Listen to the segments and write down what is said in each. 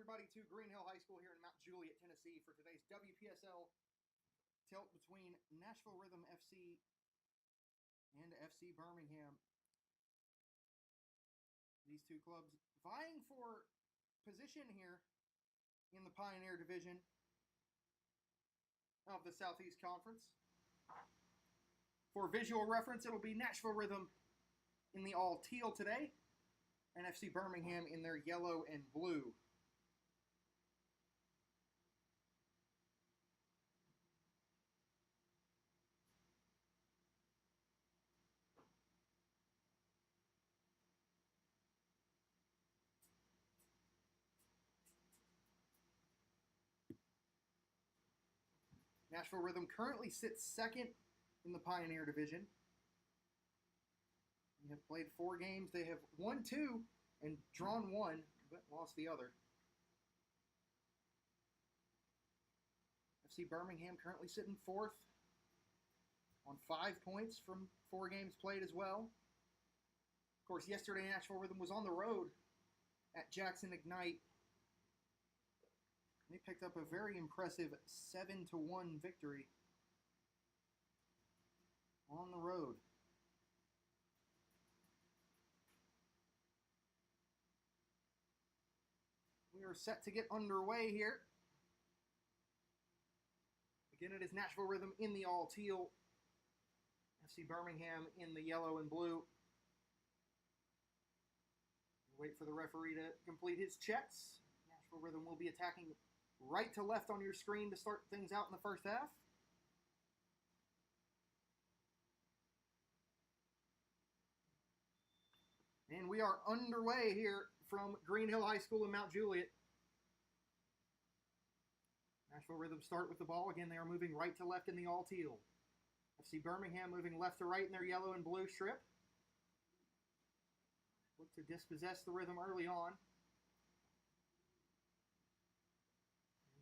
everybody to Green Hill High School here in Mount Juliet, Tennessee for today's WPSL tilt between Nashville Rhythm FC and FC Birmingham. These two clubs vying for position here in the Pioneer Division of the Southeast Conference. For visual reference, it'll be Nashville Rhythm in the all teal today and FC Birmingham in their yellow and blue. Nashville Rhythm currently sits second in the Pioneer Division. They have played 4 games. They have won 2 and drawn 1, but lost the other. FC Birmingham currently sitting 4th on 5 points from 4 games played as well. Of course, yesterday Nashville Rhythm was on the road at Jackson Ignite. They picked up a very impressive 7-1 victory on the road. We are set to get underway here. Again, it is Nashville Rhythm in the all teal, FC Birmingham in the yellow and blue. Wait for the referee to complete his checks. Nashville Rhythm will be attacking right to left on your screen to start things out in the first half. And we are underway here from Green Hill High School in Mount Juliet. Nashville Rhythm start with the ball. Again, they are moving right to left in the all teal. FC Birmingham moving left to right in their yellow and blue strip. Look to dispossess the Rhythm early on.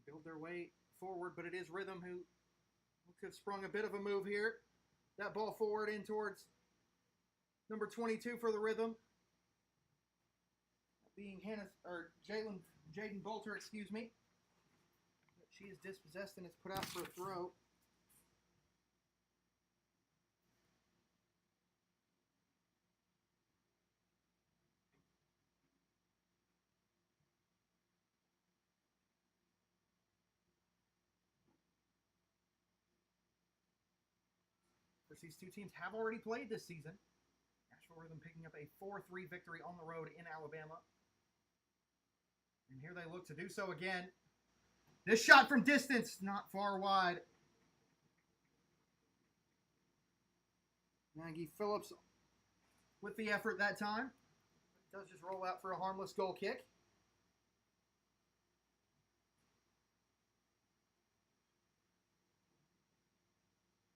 Build their way forward, but it is Rhythm who could have sprung a bit of a move here. That ball forward in towards number 22 for the Rhythm. Being Jaden Bolter, excuse me. She is dispossessed and it's put out for a throw. Of course, these two teams have already played this season. Nashville Rhythm picking up a 4-3 victory on the road in Alabama. And here they look to do so again. This shot from distance, not far wide. Maggie Phillips with the effort that time. Does just roll out for a harmless goal kick.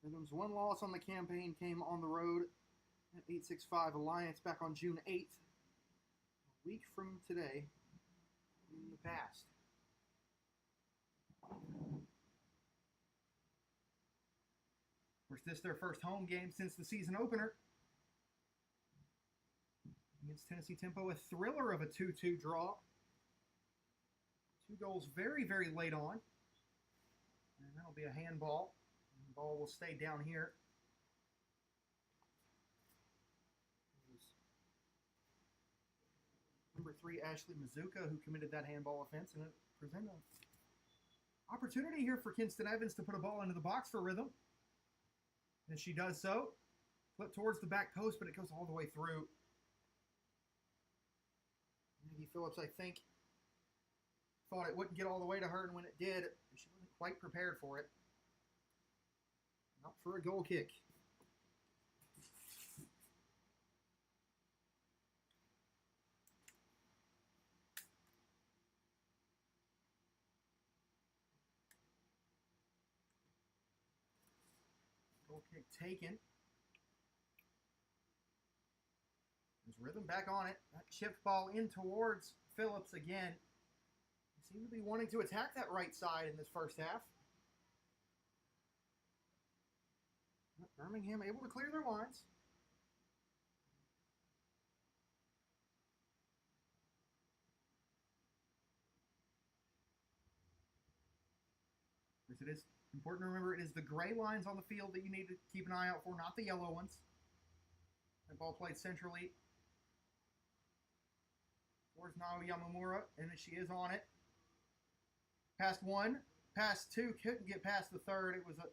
Rhythm's one loss on the campaign came on the road at 865 Alliance back on June 8th. A week from today in the past. Of course, this is their first home game since the season opener. Against Tennessee Tempo, a thriller of a 2-2 draw. 2 goals very, very late on. And that'll be a handball. The ball will stay down here. Number 3, Ashley Mazuka, who committed that handball offense, and it presented an opportunity here for Kinston Evans to put a ball into the box for Rhythm. And she does so. Flip towards the back post, but it goes all the way through. Maggie Phillips, I think, thought it wouldn't get all the way to her, and when it did, she wasn't quite prepared for it. Out for a goal kick. Goal kick taken. There's Rhythm back on it. That chipped ball in towards Phillips again. They seem to be wanting to attack that right side in this first half. Birmingham able to clear their lines. Of course, it is important to remember it is the gray lines on the field that you need to keep an eye out for, not the yellow ones. That ball played centrally towards Nao Yamamura, and she is on it. Past one, past two, couldn't get past the third. It was a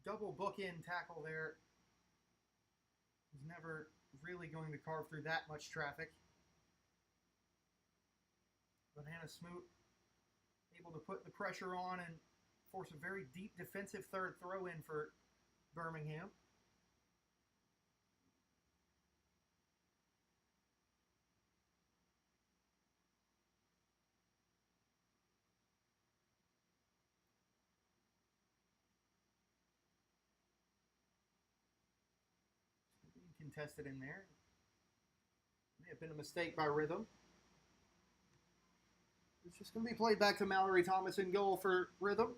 double bookend tackle there. Was never really going to carve through that much traffic. But Hannah Smoot able to put the pressure on and force a very deep defensive third throw in for Birmingham. Contested in there. May have been a mistake by Rhythm. It's just going to be played back to Mallory Thomas in goal for Rhythm.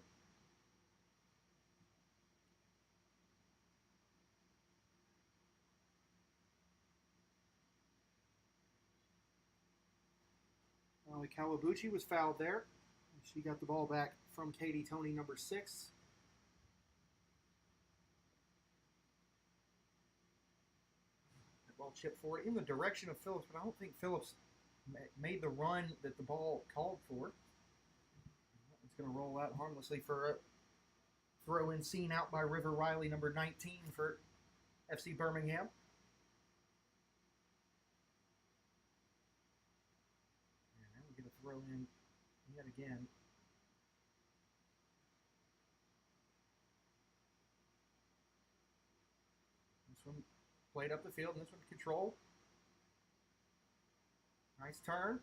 Kawabuchi was fouled there. She got the ball back from Katie Tony, number 6. Ball chipped forward in the direction of Phillips, but I don't think Phillips made the run that the ball called for. It's going to roll out harmlessly for a throw-in seen out by River Riley, number 19 for FC Birmingham. And now we get a throw-in yet again. This one played up the field, and this one controlled. Nice turn.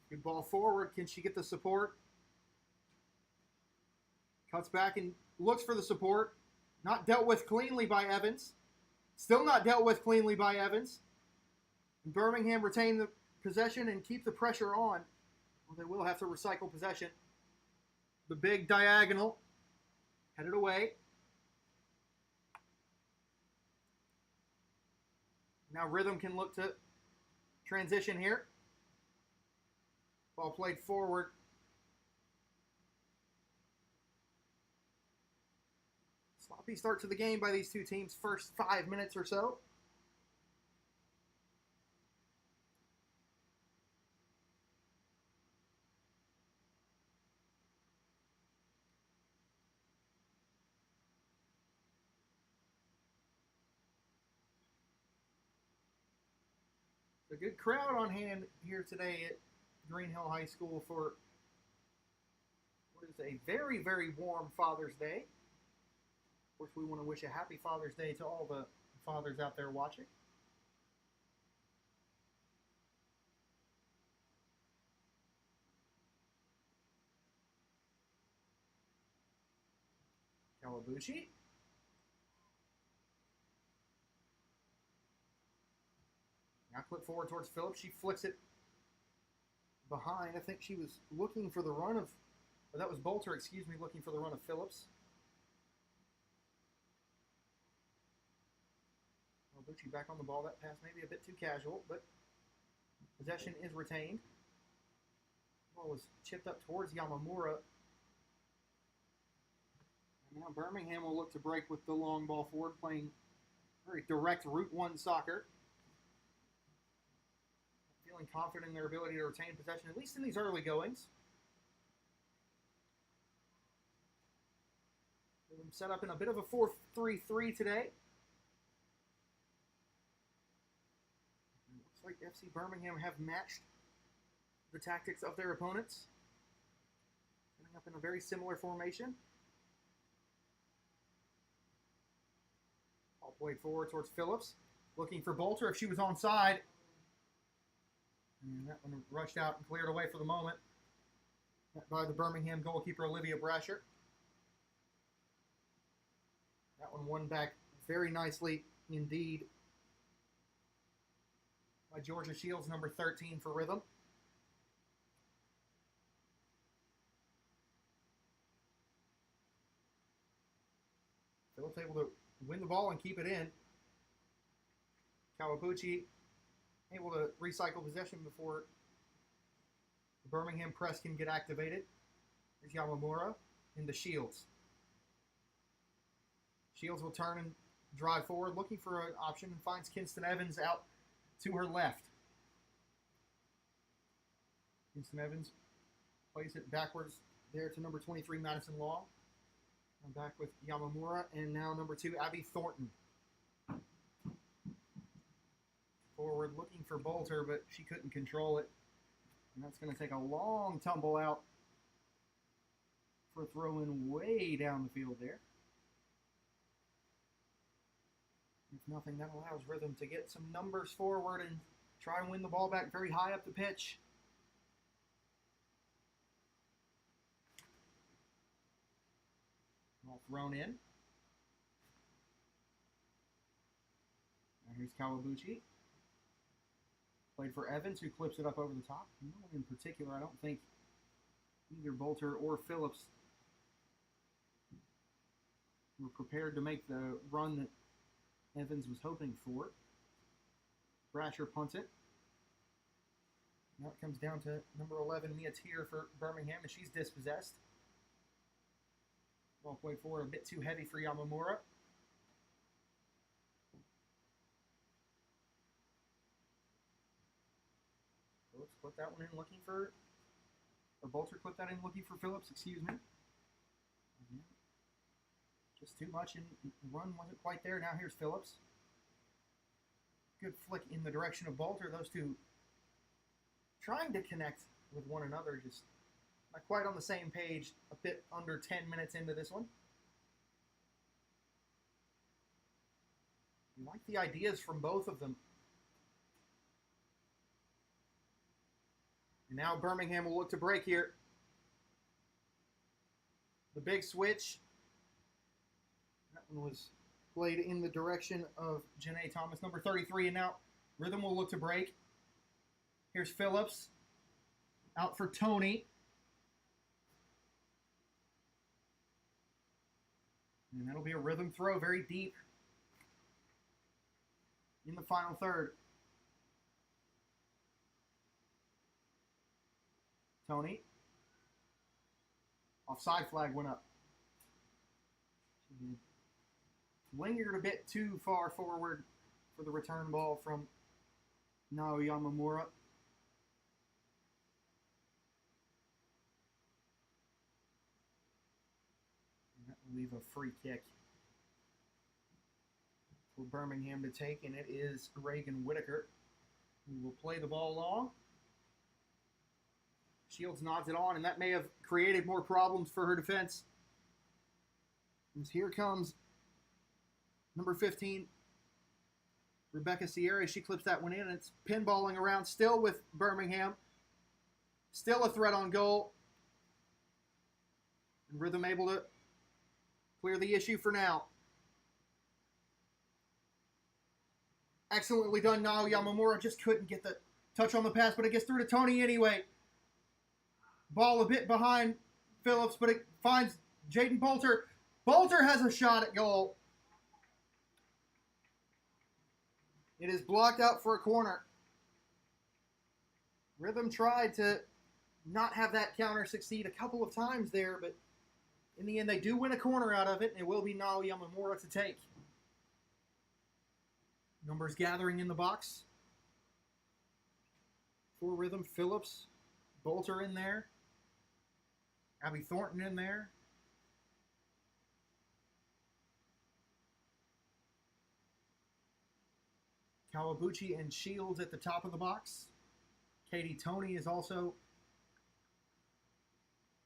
Good ball forward. Can she get the support? Cuts back and looks for the support. Not dealt with cleanly by Evans. Still not dealt with cleanly by Evans. And Birmingham retain the possession and keep the pressure on. Well, they will have to recycle possession. The big diagonal headed away. Now Rhythm can look to transition here. Ball played forward. Sloppy start to the game by these two teams, first 5 minutes or so. A good crowd on hand here today at Green Hill High School for what is a very, very warm Father's Day. Of course, we want to wish a happy Father's Day to all the fathers out there watching. Kawabuchi. Now clip forward towards Phillips. She flicks it behind. I think she was looking for the run of, or that was Bolter, excuse me, looking for the run of Phillips. Kawabuchi back on the ball. That pass maybe a bit too casual, but possession is retained. Ball was chipped up towards Yamamura. And now Birmingham will look to break with the long ball forward, playing very direct Route 1 soccer. Feeling confident in their ability to retain possession, at least in these early goings. They're set up in a bit of a 4-3-3 today. It looks like FC Birmingham have matched the tactics of their opponents. Setting up in a very similar formation. Ball played forward towards Phillips. Looking for Bolter if she was onside. And that one rushed out and cleared away for the moment by the Birmingham goalkeeper, Olivia Brasher. That one won back very nicely indeed by Georgia Shields, number 13 for Rhythm. Phillips able to win the ball and keep it in. Kawabuchi able to recycle possession before the Birmingham press can get activated. Here's Yamamura into Shields. Shields will turn and drive forward, looking for an option, and finds Kinston Evans out to her left. Kinston Evans plays it backwards there to number 23, Madison Law. I'm back with Yamamura, and now number 2, Abby Thornton. Forward looking for Bolter, but she couldn't control it. And that's going to take a long tumble out for a throw-in way down the field there. If nothing, that allows Rhythm to get some numbers forward and try and win the ball back very high up the pitch. Ball thrown in. Now here's Kawabuchi. Played for Evans, who clips it up over the top. No one in particular, I don't think either Bolter or Phillips were prepared to make the run that Evans was hoping for. Brasher punts it. Now it comes down to number 11, Mia Tier for Birmingham, and she's dispossessed. Ball played forward, a bit too heavy for Yamamura. Phillips put that one in looking for, or Bolter put that in looking for Phillips, excuse me. Just too much, and the run wasn't quite there. Now here's Phillips. Good flick in the direction of Bolter. Those two trying to connect with one another, just not quite on the same page, a bit under 10 minutes into this one. You like the ideas from both of them. And now Birmingham will look to break here. The big switch. That one was played in the direction of Janae Thomas, number 33. And now Rhythm will look to break. Here's Phillips. Out for Tony. And that'll be a Rhythm throw, very deep in the final third. Tony. Offside flag went up. Lingered a bit too far forward for the return ball from Nao Yamamura. And that will leave a free kick for Birmingham to take, and it is Reagan Whitaker who will play the ball long. Shields nods it on, and that may have created more problems for her defense. As here comes number 15, Rebecca Sierra. She clips that one in, and it's pinballing around still with Birmingham. Still a threat on goal. And Rhythm able to clear the issue for now. Excellently done now. Yamamura just couldn't get the touch on the pass, but it gets through to Tony anyway. Ball a bit behind Phillips, but it finds Jaden Bolter. Bolter has a shot at goal. It is blocked out for a corner. Rhythm tried to not have that counter succeed a couple of times there, but in the end they do win a corner out of it, and it will be Nao Yamamura to take. Numbers gathering in the box. For Rhythm, Phillips, Bolter in there. Abby Thornton in there. Kawabuchi and Shields at the top of the box. Katie Tony is also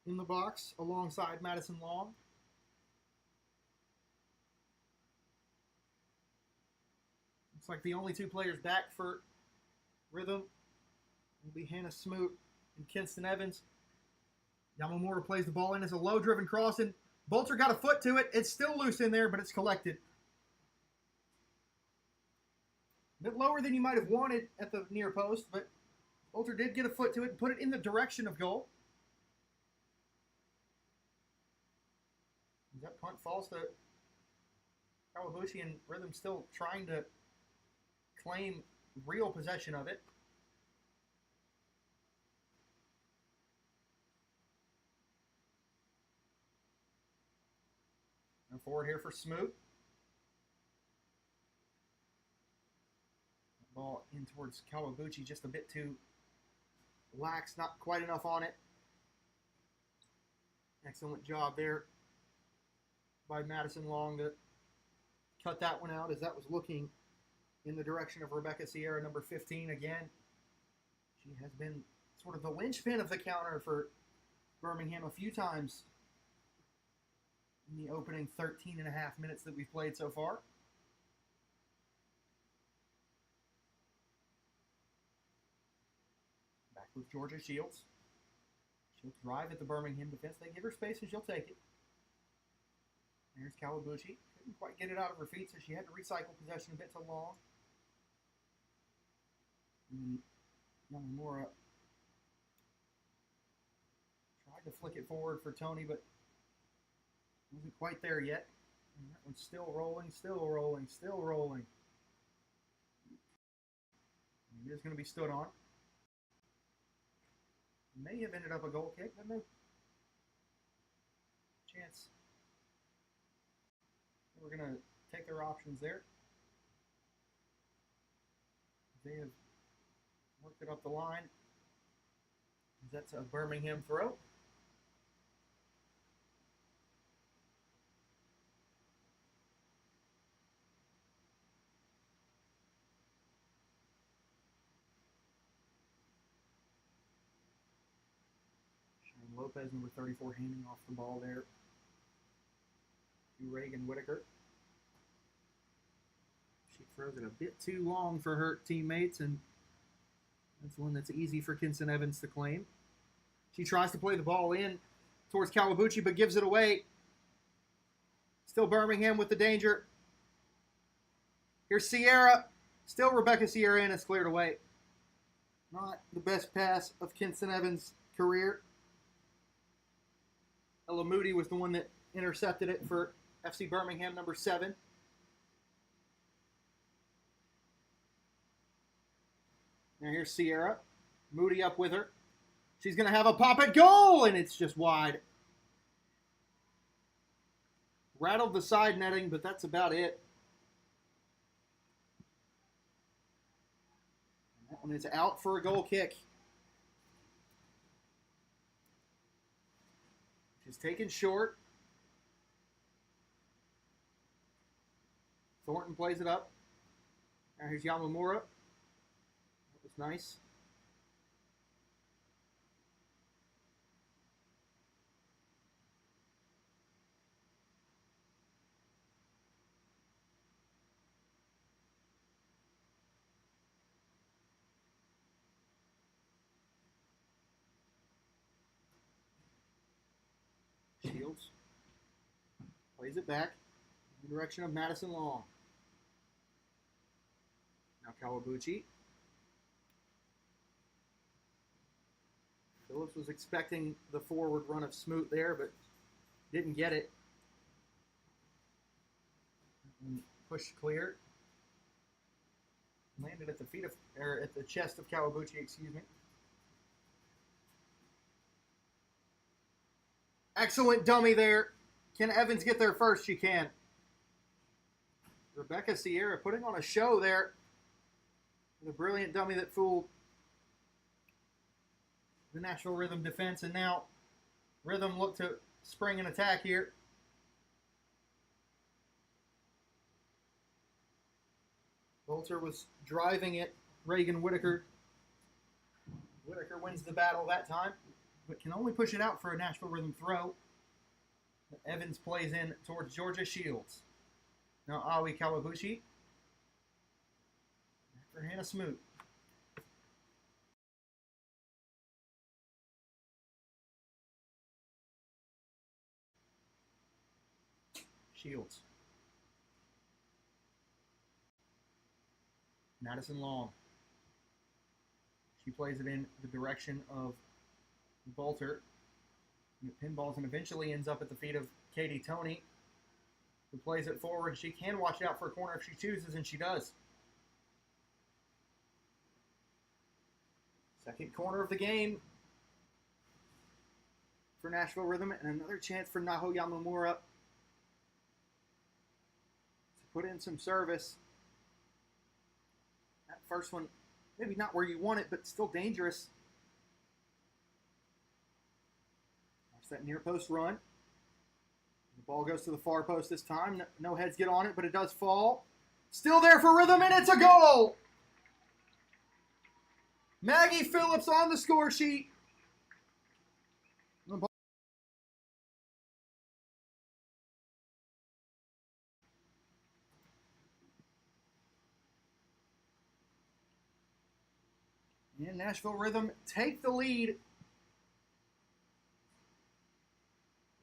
in the box alongside Madison Long. Looks like the only two players back for Rhythm will be Hannah Smoot and Kinston Evans. Yamamura plays the ball in as a low-driven cross, and Bolter got a foot to it. It's still loose in there, but it's collected. A bit lower than you might have wanted at the near post, but Bolter did get a foot to it and put it in the direction of goal. That punt falls to Kawabuchi, and Rhythm still trying to claim real possession of it. forward here for Smoot. Ball in towards Kawaguchi, just a bit too lax, not quite enough on it. Excellent job there by Madison Long to cut that one out, as that was looking in the direction of Rebecca Sierra, number 15 again. She has been sort of the linchpin of the counter for Birmingham a few times in the opening 13 and a half minutes that we've played so far. Back with Georgia Shields. She'll drive at the Birmingham defense. They give her space and she'll take it. There's Kawaguchi. Couldn't quite get it out of her feet, so she had to recycle possession a bit too long. And Yamamura tried to flick it forward for Tony, but wasn't quite there yet. And that one's still rolling, still rolling, still rolling. And it is going to be stood on. May have ended up a goal kick, but no chance. We're going to take their options there. They have worked it up the line. That's a Birmingham throw. Lopez, number 34, handing off the ball there to Reagan Whitaker. She throws it a bit too long for her teammates, and that's one that's easy for Kinson Evans to claim. She tries to play the ball in towards Kawaguchi, but gives it away. Still Birmingham with the danger. Here's Sierra. Still Rebecca Sierra, and it's cleared away. Not the best pass of Kinson Evans' career. Ella Moody was the one that intercepted it for FC Birmingham, number 7. Now here's Sierra. Moody up with her. She's going to have a pop at goal, and it's just wide. Rattled the side netting, but that's about it. And that one is out for a goal kick. She's taken short. Thornton plays it up. Now here's Yamamura. That was nice. Shields plays it back in the direction of Madison Long. Now Kawaguchi. Phillips was expecting the forward run of Smoot there, but didn't get it. Pushed clear. Landed at the feet of, or at the chest of Kawaguchi, excuse me. Excellent dummy there. Can Evans get there first? She can. Rebecca Sierra putting on a show there. With a brilliant dummy that fooled the Nashville Rhythm defense. And now Rhythm look to spring an attack here. Bolter was driving it. Reagan Whitaker. Whitaker wins the battle that time, but can only push it out for a Nashville Rhythm throw. Evans plays in towards Georgia Shields. Now Aoi Kawaguchi. After Hannah Smoot. Shields. Madison Long. She plays it in the direction of Bolter. It pinballs and eventually ends up at the feet of Katie Toney, who plays it forward. She can watch out for a corner if she chooses, and she does. Second corner of the game for Nashville Rhythm, and another chance for Naho Yamamura. put in some service. That first one, maybe not where you want it, but still dangerous. Watch that near post run. The ball goes to the far post this time. No heads get on it, but it does fall. Still there for Rhythm, and it's a goal! Maggie Phillips on the score sheet. And Nashville Rhythm take the lead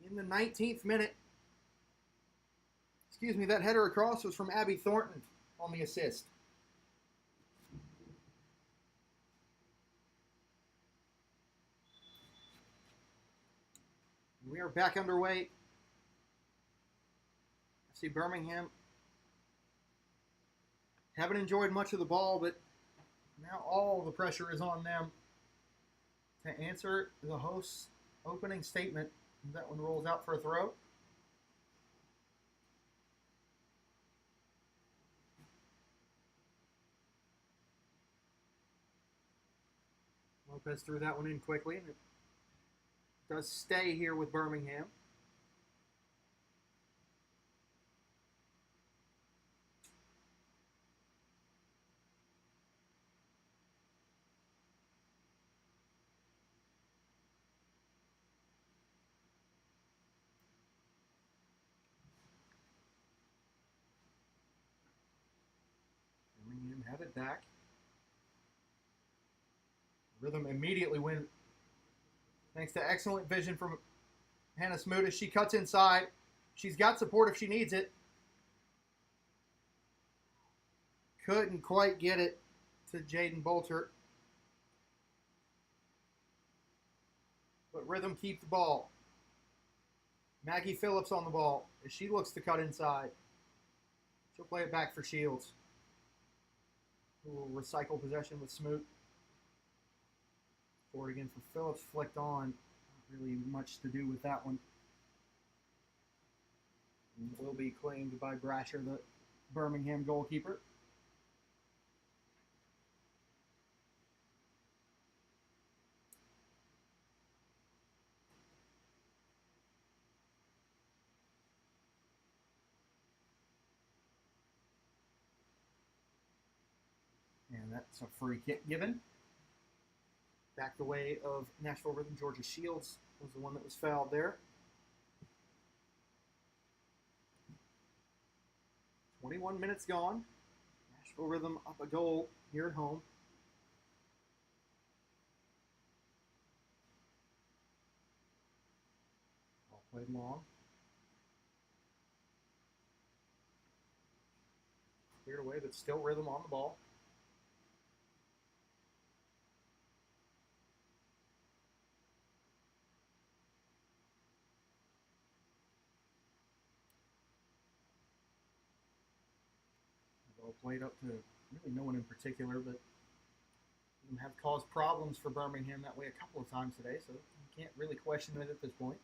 in the 19th minute. Excuse me, that header across was from Abby Thornton on the assist. We are back underway. FC Birmingham haven't enjoyed much of the ball, but now all the pressure is on them to answer the host's opening statement. That one rolls out for a throw. Lopez threw that one in quickly, and it does stay here with Birmingham. Birmingham have it back. Rhythm immediately win thanks to excellent vision from Hannah Smoot. She cuts inside. She's got support if she needs it. Couldn't quite get it to Jaden Bolter. But Rhythm keeps the ball. Maggie Phillips on the ball as she looks to cut inside. She'll play it back for Shields, who will recycle possession with Smoot. Forward again for Phillips, flicked on. Not really much to do with that one. And it will be claimed by Brasher, the Birmingham goalkeeper. And that's a free kick given. Back the way of Nashville Rhythm. Georgia Shields was the one that was fouled there. 21 minutes gone. Nashville Rhythm up a goal here at home. Ball played long. Cleared away, but still Rhythm on the ball. Played up to really no one in particular, but have caused problems for Birmingham that way a couple of times today, so you can't really question it at this point.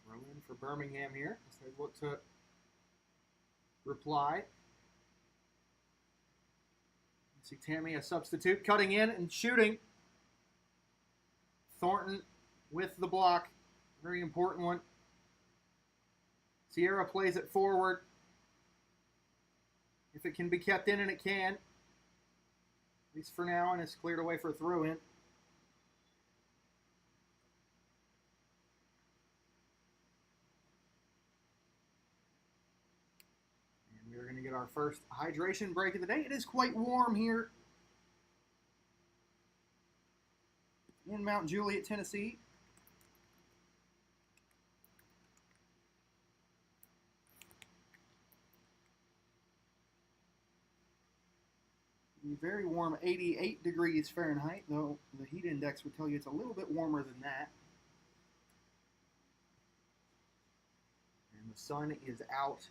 Throw in for Birmingham here as they look to reply. See Tammy, a substitute, cutting in and shooting. Thornton with the block. Very important one. Sierra plays it forward. If it can be kept in, and it can. At least for now, and it's cleared away for a throw-in. We're going to get our first hydration break of the day. It is quite warm here in Mount Juliet, Tennessee. Very warm, 88 degrees Fahrenheit, though the heat index would tell you it's a little bit warmer than that. And the sun is out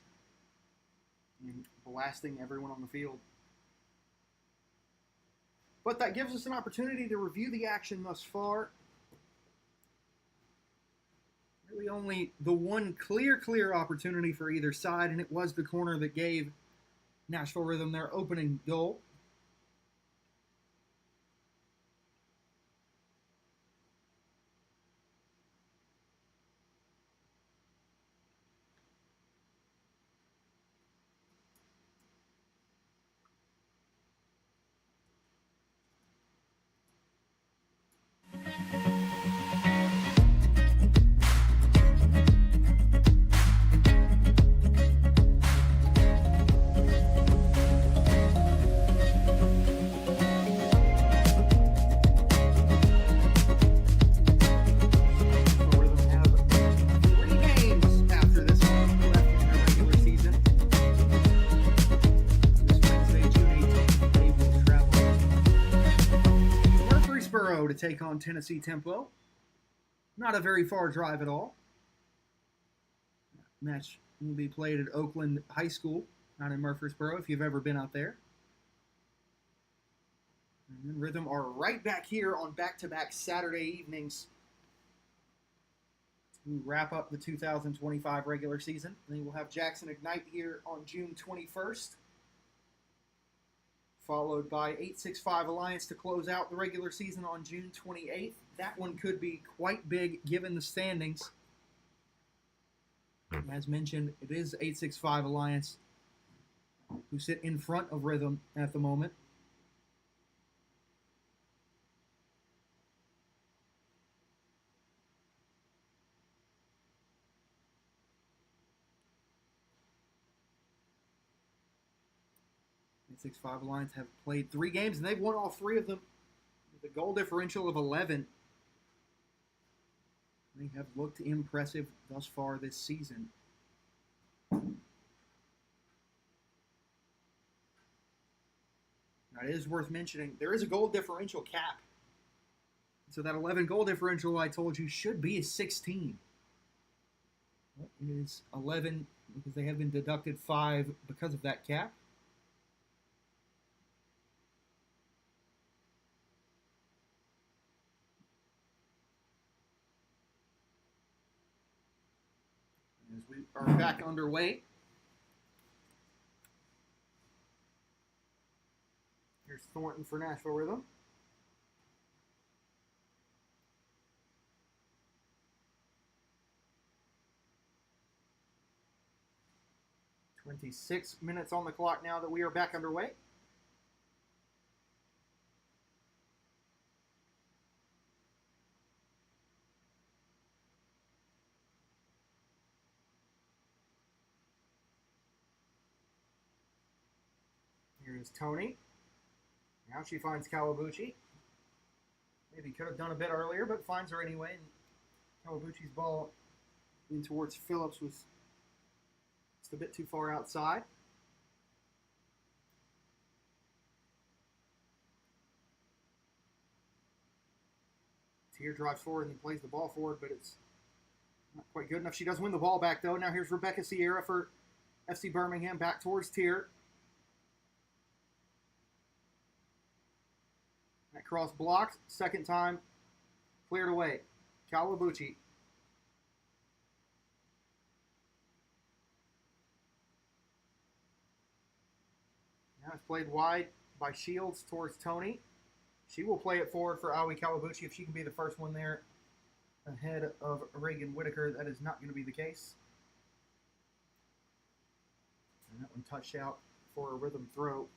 and blasting everyone on the field. But that gives us an opportunity to review the action thus far. Really only the one clear opportunity for either side, and it was the corner that gave Nashville Rhythm their opening goal. To take on Tennessee Tempo. Not a very far drive at all. Match will be played at Oakland High School, not in Murfreesboro, if you've ever been out there. And then Rhythm are right back here on back-to-back Saturday evenings to wrap up the 2025 regular season. And then we'll have Jackson Ignite here on June 21st. Followed by 865 Alliance to close out the regular season on June 28th. That one could be quite big given the standings. As mentioned, it is 865 Alliance who sit in front of Rhythm at the moment. The 865 Alliance have played 3 games, and they've won all 3 of them with a goal differential of 11. They have looked impressive thus far this season. Now, it is worth mentioning, there is a goal differential cap. So that 11 goal differential I told you should be a 16. It is 11 because they have been deducted 5 because of that cap. As we are back underway. Here's Thornton for Nashville Rhythm. "26 minutes on the clock now that we are back underway. Here's Tony. Now she finds Kawabuchi. Maybe could have done a bit earlier, but finds her anyway. And Kawabuchi's ball in towards Phillips was just a bit too far outside. Tier drives forward and he plays the ball forward, but it's not quite good enough. She does win the ball back, though. Now here's Rebecca Sierra for FC Birmingham back towards Tier. That cross blocked. Second time, cleared away. Kawabuchi. Now it's played wide by Shields towards Tony. She will play it forward for Aoi Kawabuchi if she can be the first one there ahead of Reagan Whitaker. That is not going to be the case. And that one touched out for a Rhythm throw.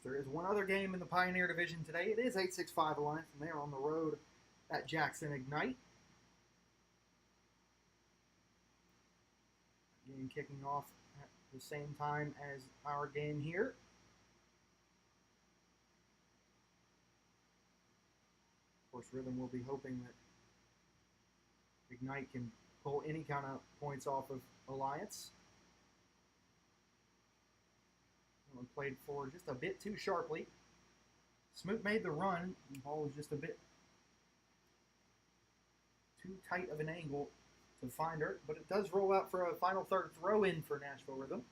There is one other game in the Pioneer Division today. It is 865 Alliance, and they are on the road at Jackson Ignite. Game kicking off at the same time as our game here. Of course, Rhythm will be hoping that Ignite can pull any kind of points off of Alliance. One played forward just a bit too sharply. Smoot made the run. The ball was just a bit too tight of an angle to find her, but it does roll out for a final third throw in for Nashville Rhythm.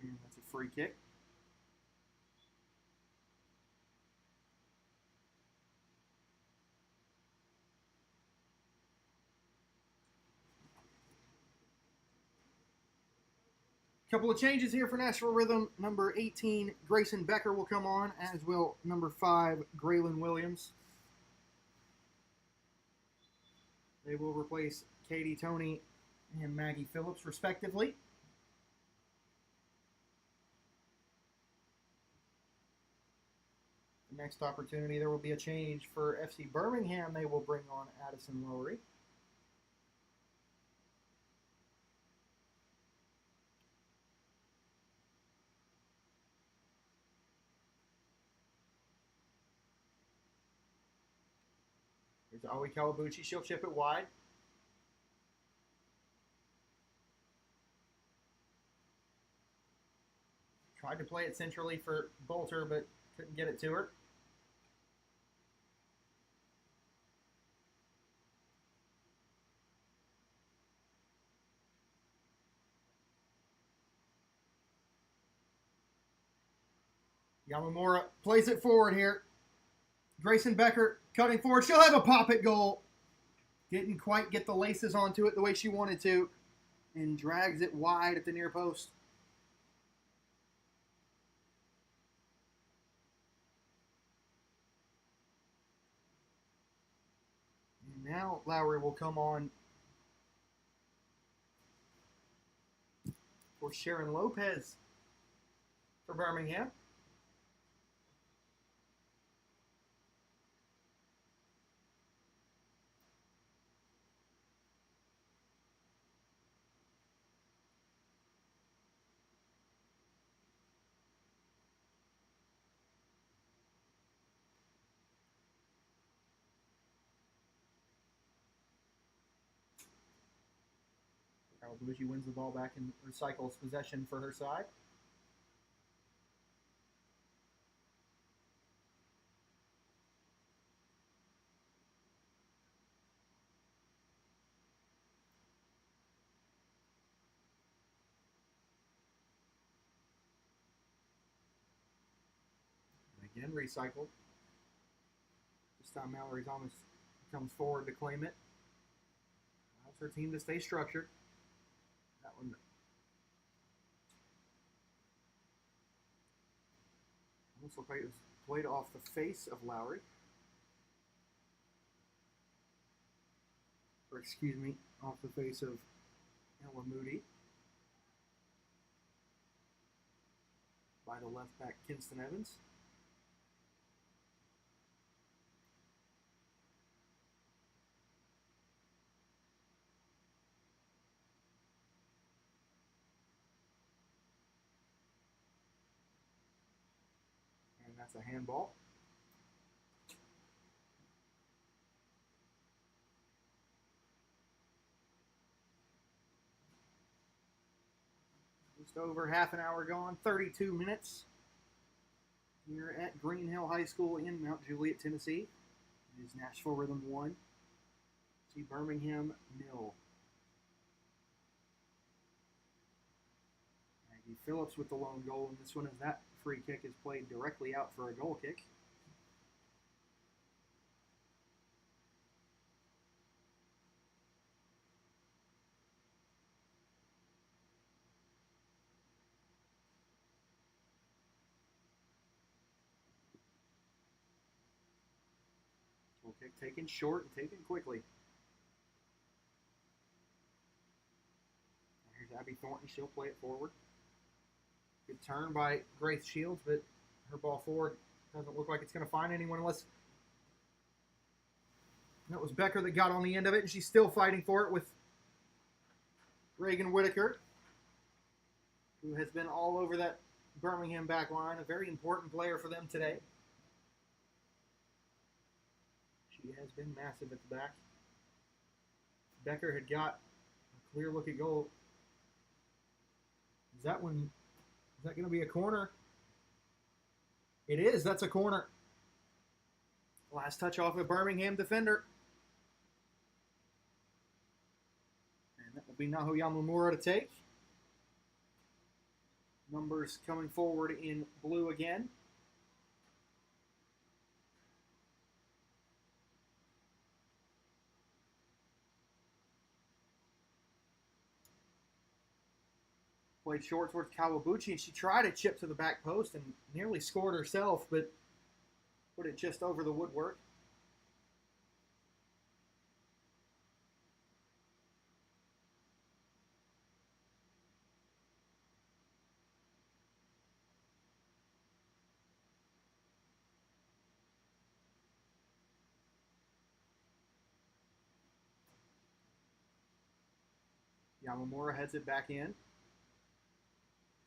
And that's a free kick. Couple of changes here for Nashville Rhythm. Number 18, Grayson Becker will come on, as will number 5, Graylin Williams. They will replace Katie Toney and Maggie Phillips, respectively. The next opportunity, there will be a change for FC Birmingham. They will bring on Addison Lowry. There's Aoi Kawabuchi. She'll chip it wide. Tried to play it centrally for Bolter, but couldn't get it to her. Yamamura plays it forward here. Grayson Becker cutting forward. She'll have a pop-it goal. Didn't quite get the laces onto it the way she wanted to, and drags it wide at the near post. And now Lowry will come on for Sharon Lopez for Birmingham. Kawabuchi wins the ball back and recycles possession for her side. And again, recycled. This time Mallory's almost comes forward to claim it. Allows her team to stay structured. That one almost looked like it was played off the face of Lowry. Or excuse me, off the face of Ella Moody. By the left back, Kinston Evans. And that's a handball. Just over half an hour gone, 32 minutes. Here at Green Hill High School in Mount Juliet, Tennessee. It is Nashville Rhythm 1. See Birmingham 0. Maggie Phillips with the lone goal, and this one is that free kick is played directly out for a goal kick. Goal kick taken short and taken quickly. Here's Abby Thornton. She'll play it forward. Good turn by Grace Shields, but her ball forward Doesn't look like it's going to find anyone unless... That was Becker that got on the end of it, and she's still fighting for it with Reagan Whitaker, who has been all over that Birmingham back line, a very important player for them today. She has been massive at the back. Becker had got a clear look at goal. Is that going to be a corner? It is. That's a corner. Last touch off a Birmingham defender. And that will be Naho Yamamura to take. Numbers coming forward in blue again. Played short towards Kawabuchi, and she tried to chip to the back post and nearly scored herself, but put it just over the woodwork. Yamamura heads it back in.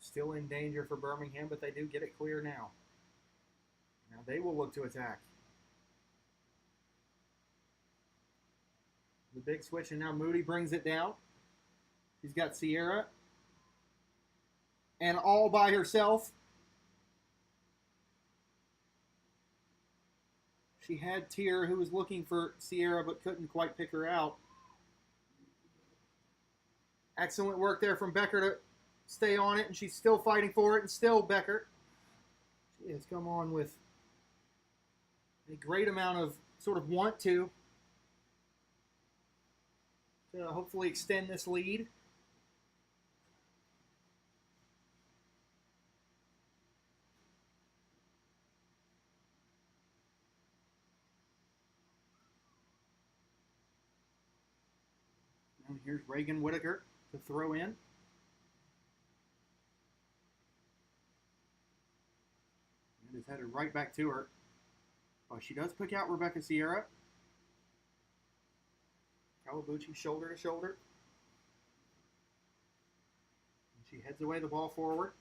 Still in danger for Birmingham, but they do get it clear now. Now they will look to attack. The big switch, and now Moody brings it down. She's got Sierra. And all by herself. She had Tier, who was looking for Sierra, but couldn't quite pick her out. Excellent work there from Becker to stay on it, and she's still fighting for it, and still Becker. She has come on with a great amount of sort of want to hopefully extend this lead. And here's Reagan Whitaker to throw in. And is headed right back to her. Oh, she does pick out Rebecca Sierra. Kawabuchi shoulder to shoulder. And she heads away the ball forward.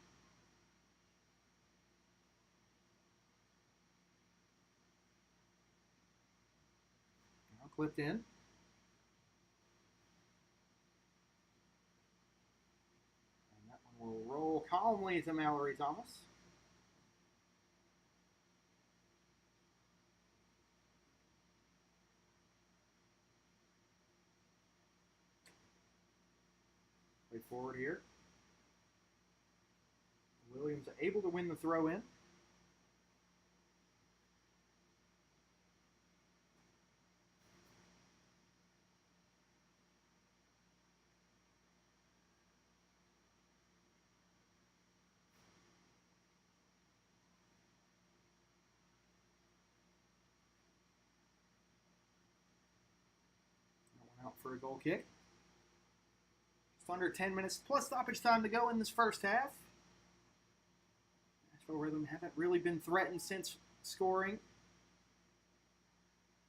Now clipped in. And that one will roll calmly to Mallory Thomas. Forward here. Williams able to win the throw in. That one out for a goal kick. Under 10 minutes plus stoppage time to go in this first half. Nashville Rhythm haven't really been threatened since scoring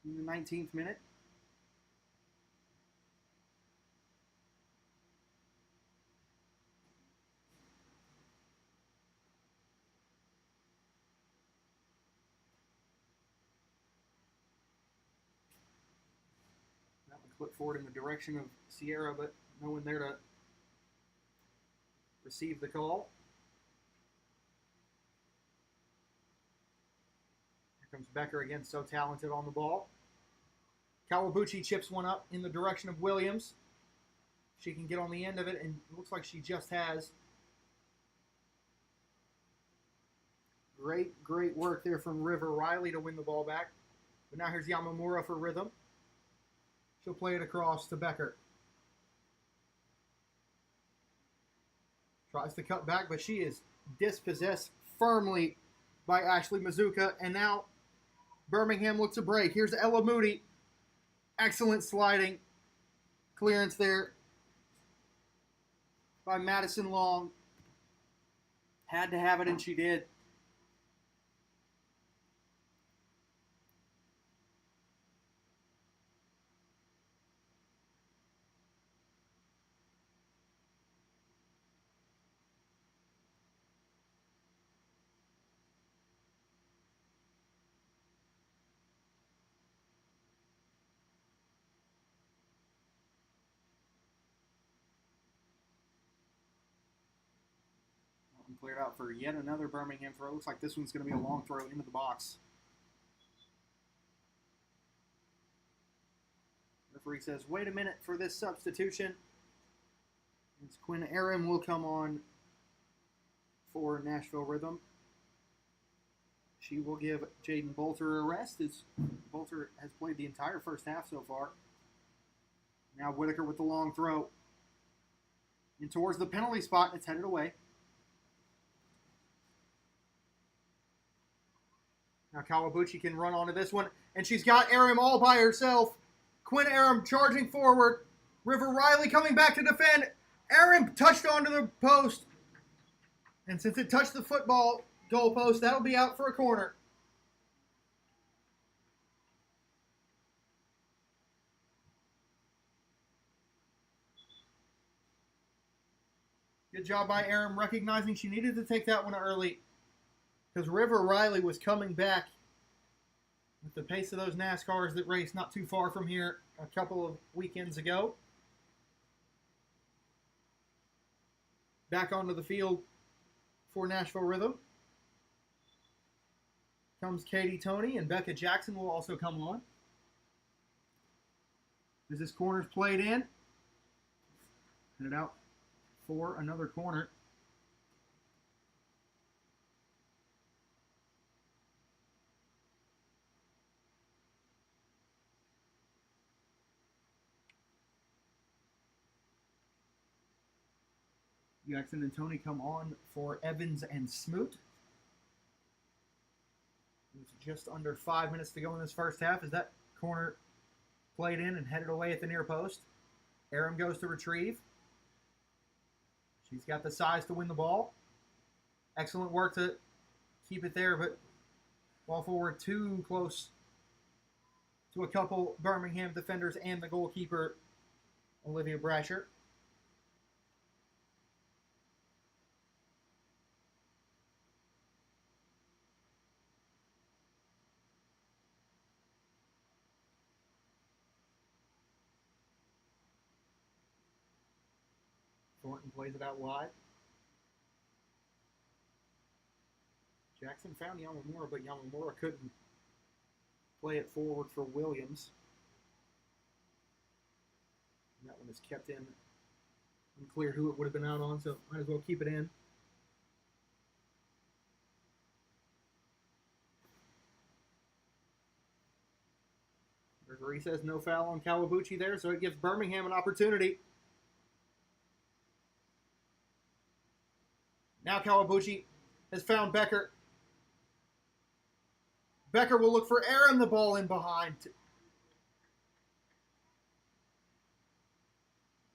in the 19th minute. That one clipped forward in the direction of Sierra, but no one there to receive the call. Here comes Becker again, so talented on the ball. Kawabuchi chips one up in the direction of Williams. She can get on the end of it, and it looks like she just has. Great work there from River Riley to win the ball back. But now here's Yamamura for Rhythm. She'll play it across to Becker. Tries to cut back, but she is dispossessed firmly by Ashley Mazuka. And now Birmingham looks to break. Here's Ella Moody. Excellent sliding clearance there by Madison Long. Had to have it, and she did. Cleared out for yet another Birmingham throw. Looks like this one's going to be a long throw into the box. Referee says, wait a minute for this substitution. As Quinn Aram will come on for Nashville Rhythm. She will give Jaden Bolter a rest, as Bolter has played the entire first half so far. Now Whitaker with the long throw. And towards the penalty spot, and it's headed away. Now Kawabuchi can run onto this one, and she's got Aram all by herself. Quinn Aram charging forward. River Riley coming back to defend. Aram touched onto the post. And since it touched the football goalpost, that'll be out for a corner. Good job by Aram recognizing she needed to take that one early, because River Riley was coming back with the pace of those NASCARs that raced not too far from here a couple of weekends ago. Back onto the field for Nashville Rhythm comes Katie Toney, and Becca Jackson will also come on. As this corner's played in, headed out for another corner. Jackson and Toney come on for Evans and Smoot. It's just under 5 minutes to go in this first half as that corner played in and headed away at the near post. Aram goes to retrieve. She's got the size to win the ball. Excellent work to keep it there, but ball forward too close to a couple Birmingham defenders and the goalkeeper, Olivia Brasher. Thornton plays it out wide. Jackson found Yamamura, but Yamamura couldn't play it forward for Williams. And that one is kept in. Unclear who it would have been out on, so might as well keep it in. Referee says no foul on Kawabuchi there, so it gives Birmingham an opportunity. Now Kawabuchi has found Becker. Becker will look for Aram, the ball in behind.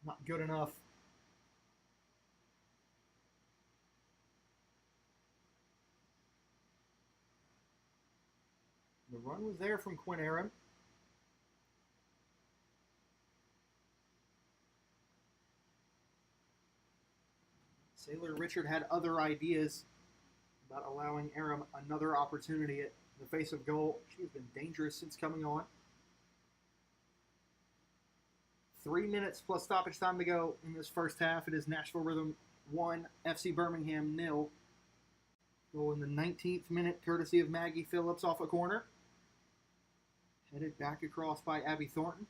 Not good enough. The run was there from Quinn Aram. Sailor Richard had other ideas about allowing Aram another opportunity at the face of goal. She has been dangerous since coming on. 3 minutes plus stoppage time to go in this first half. It is Nashville Rhythm 1, FC Birmingham 0. Goal in the 19th minute, courtesy of Maggie Phillips off a corner. Headed back across by Abby Thornton.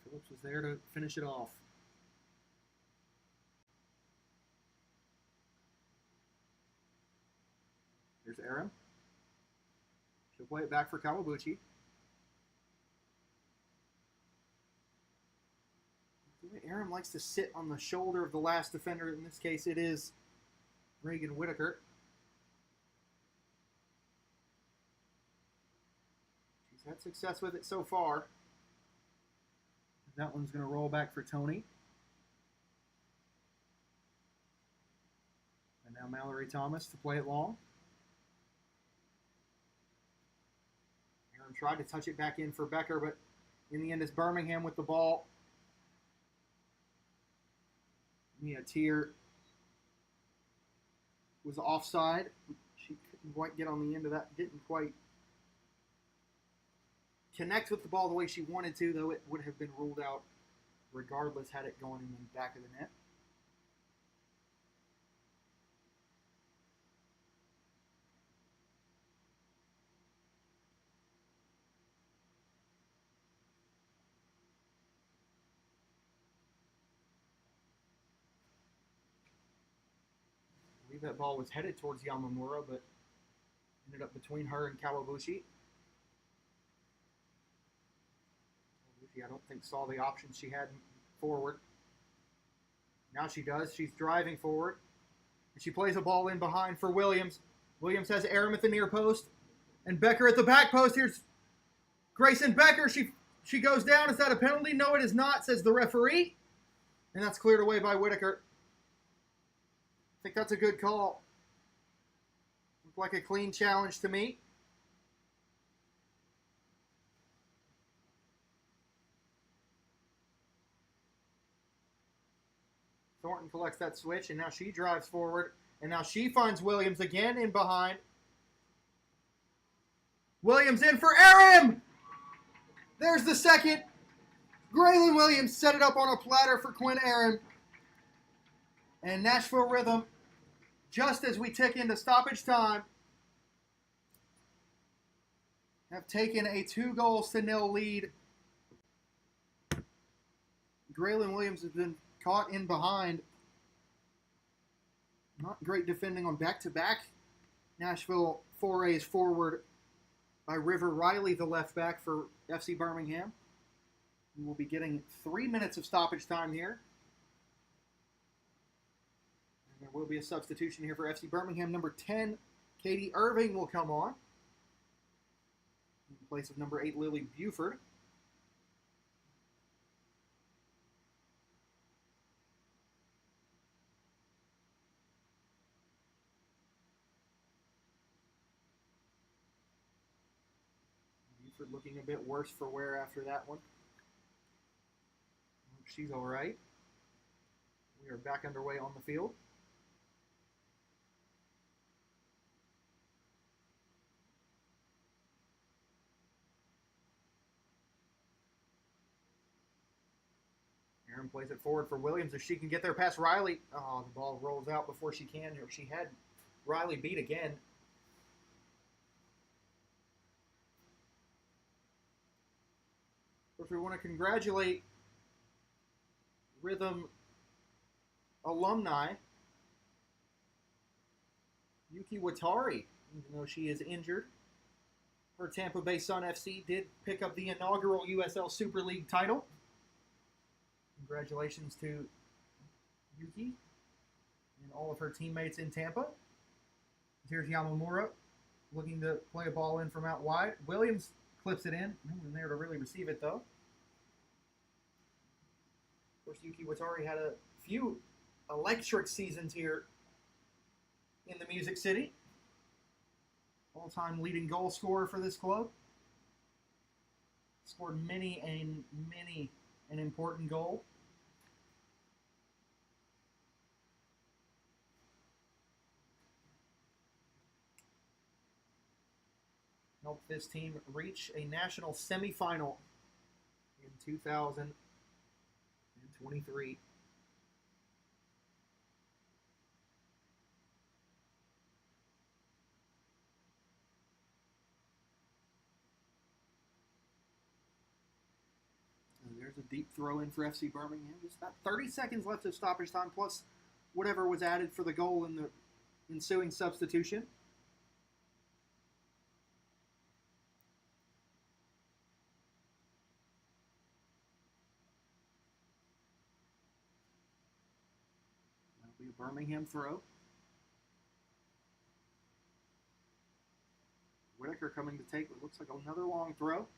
Phillips was there to finish it off. Here's Aram. She'll play it back for Kawabuchi. Aram likes to sit on the shoulder of the last defender. In this case, it is Reagan Whitaker. She's had success with it so far. That one's going to roll back for Toney. And now Mallory Thomas to play it long. Aram tried to touch it back in for Becker, but in the end it's Birmingham with the ball. Mia Tier was offside. She couldn't quite get on the end of that. Didn't quite connect with the ball the way she wanted to, though it would have been ruled out regardless had it gone in the back of the net. believe that ball was headed towards Yamamura, but ended up between her and Kawabushi. Kawabushi, I don't think, saw the options she had forward. Now she does. She's driving forward. And she plays a ball in behind for Williams. Williams has Aram at the near post. And Becker at the back post. Here's Grayson Becker. She goes down. Is that a penalty? No, it is not, says the referee. And that's cleared away by Whitaker. I think that's a good call. Looked like a clean challenge to me. Thornton collects that switch, and now she drives forward. And now she finds Williams again in behind. Williams in for Aram! There's the second. Graylin Williams set it up on a platter for Quinn Aram. And Nashville Rhythm, just as we tick into stoppage time, have taken a 2-0 lead. Graylin Williams has been caught in behind. Not great defending on back-to-back Nashville forays forward by River Riley, the left back for FC Birmingham. We will be getting 3 minutes of stoppage time here. And there will be a substitution here for FC Birmingham. Number 10, Katie Irving, will come on in place of number 8, Lily Buford. Buford looking a bit worse for wear after that one. She's all right. We are back underway on the field. Aram plays it forward for Williams if she can get there past Riley. Oh, the ball rolls out before she can. She had Riley beat again. Of course, we want to congratulate Rhythm alumni Yuki Watari, even though she is injured. Her Tampa Bay Sun FC did pick up the inaugural USL Super League title. Congratulations to Yuki and all of her teammates in Tampa. Here's Yamamura looking to play a ball in from out wide. Williams clips it in. No one there to really receive it, though. Of course, Yuki Watari had a few electric seasons here in the Music City. All-time leading goal scorer for this club. Scored many an important goal. Helped this team reach a national semifinal in 2023. There's a deep throw in for FC Birmingham. Just about 30 seconds left of stoppage time, plus whatever was added for the goal in the ensuing substitution. That'll be a Birmingham throw. Whitaker coming to take what looks like another long throw.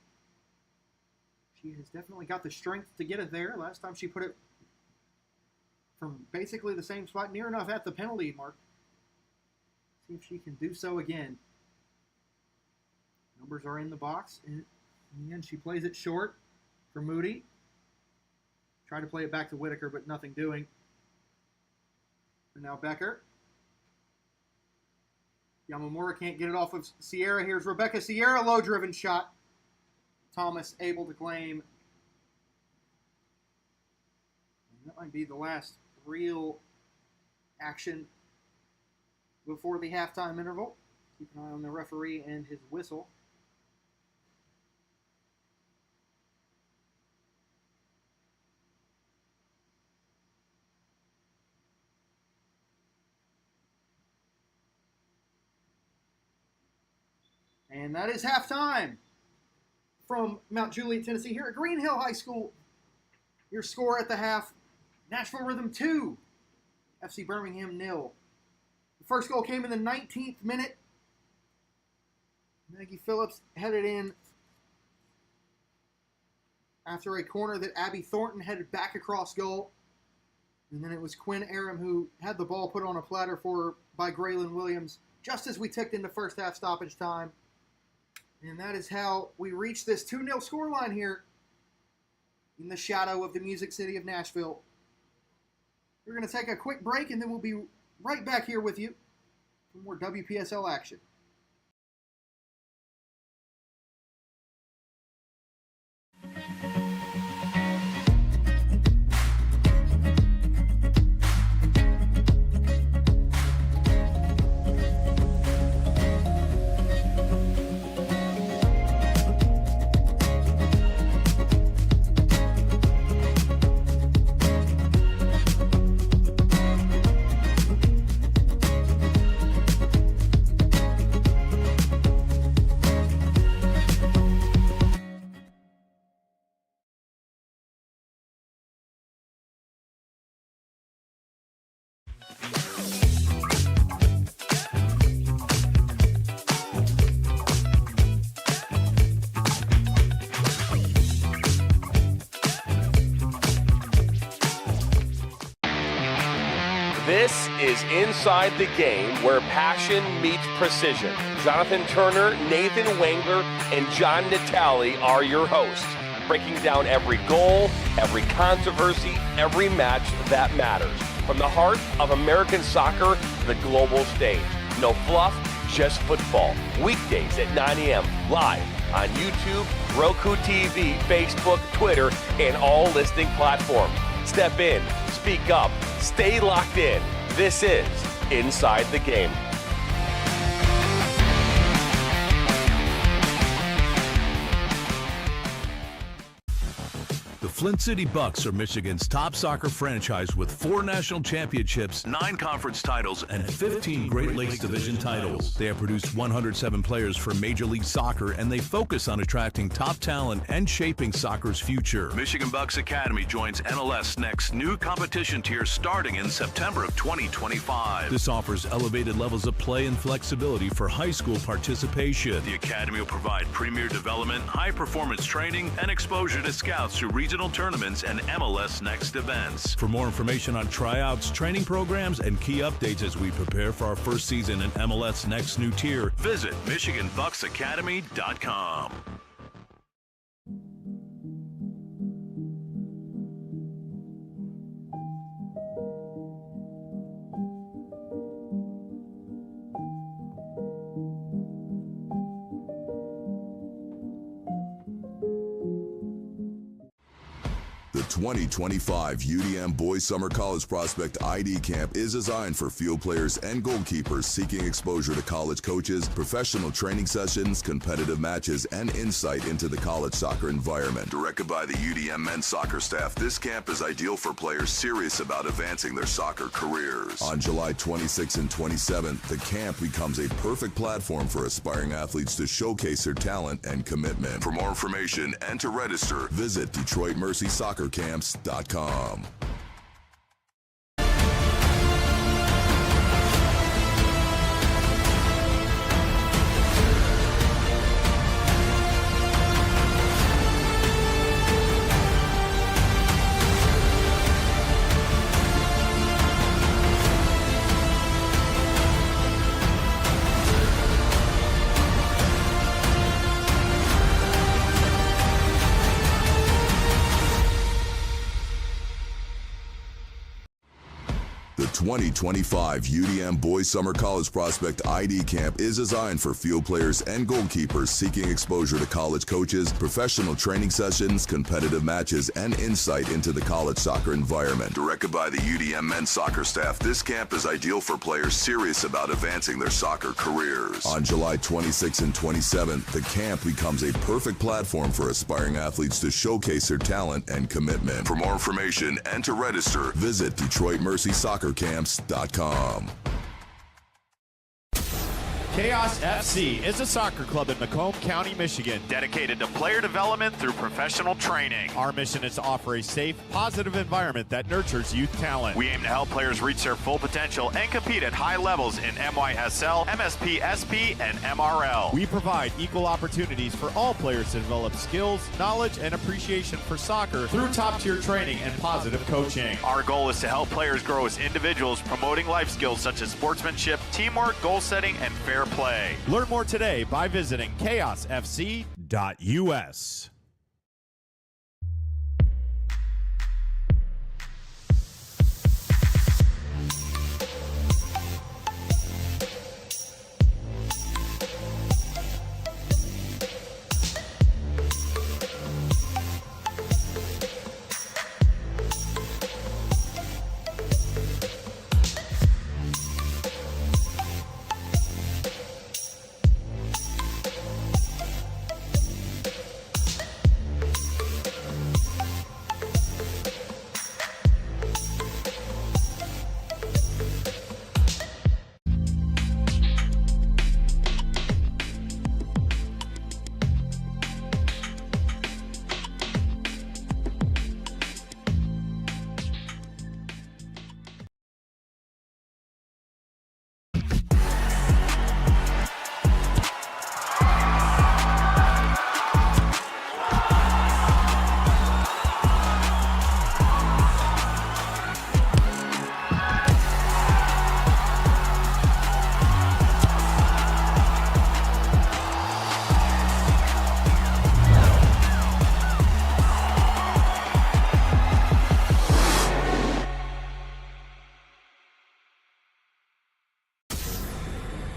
She has definitely got the strength to get it there. Last time she put it from basically the same spot, near enough at the penalty mark. See if she can do so again. Numbers are in the box. And again, she plays it short for Moody. Tried to play it back to Whitaker, but nothing doing. And now Becker. Yamamura can't get it off of Sierra. Here's Rebecca Sierra, low-driven shot. Thomas able to claim. And that might be the last real action before the halftime interval. Keep an eye on the referee and his whistle. And that is halftime from Mount Juliet, Tennessee, here at Green Hill High School. Your score at the half, Nashville Rhythm 2, FC Birmingham 0. The first goal came in the 19th minute. Maggie Phillips headed in after a corner that Abby Thornton headed back across goal. And then it was Quinn Aram who had the ball put on a platter for her by Graylin Williams just as we ticked into first half stoppage time. And that is how we reached this 2-0 scoreline here in the shadow of the Music City of Nashville. We're going to take a quick break, and then we'll be right back here with you for more WPSL action. This is Inside the Game, where passion meets precision. Jonathan Turner, Nathan Wangler, and John Natale are your hosts, breaking down every goal, every controversy, every match that matters. From the heart of American soccer to the global stage. No fluff, just football. Weekdays at 9 a.m. live on YouTube, Roku TV, Facebook, Twitter, and all listening platforms. Step in, speak up, stay locked in. This is Inside the Game. The Flint City Bucks are Michigan's top soccer franchise with 4 national championships, 9 conference titles, and 15 Great Lakes Division titles. They have produced 107 players for Major League Soccer, and they focus on attracting top talent and shaping soccer's future. Michigan Bucks Academy joins NLS Next new competition tier starting in September of 2025. This offers elevated levels of play and flexibility for high school participation. The Academy will provide premier development, high-performance training, and exposure to scouts through regional tournaments and MLS Next events. For more information on tryouts, training programs, and key updates as we prepare for our first season in MLS Next new tier, visit MichiganBucksAcademy.com. The 2025 UDM Boys Summer College Prospect ID Camp is designed for field players and goalkeepers seeking exposure to college coaches, professional training sessions, competitive matches, and insight into the college soccer environment. Directed by the UDM men's soccer staff, this camp is ideal for players serious about advancing their soccer careers. On July 26th and 27th, the camp becomes a perfect platform for aspiring athletes to showcase their talent and commitment. For more information and to register, visit DetroitMercySoccerCamps.com. The 2025 UDM Boys Summer College Prospect ID Camp is designed for field players and goalkeepers seeking exposure to college coaches, professional training sessions, competitive matches, and insight into the college soccer environment. Directed by the UDM men's soccer staff, this camp is ideal for players serious about advancing their soccer careers. On July 26th and 27th, the camp becomes a perfect platform for aspiring athletes to showcase their talent and commitment. For more information and to register, visit DetroitMercySoccerCamps.com. Chaos FC is a soccer club in Macomb County, Michigan, dedicated to player development through professional training. Our mission is to offer a safe, positive environment that nurtures youth talent. We aim to help players reach their full potential and compete at high levels in MYSL, MSP, SP, and MRL. We provide equal opportunities for all players to develop skills, knowledge, and appreciation for soccer through top-tier training and positive coaching. Our goal is to help players grow as individuals, promoting life skills such as sportsmanship, teamwork, goal setting, and fair play. Learn more today by visiting chaosfc.us.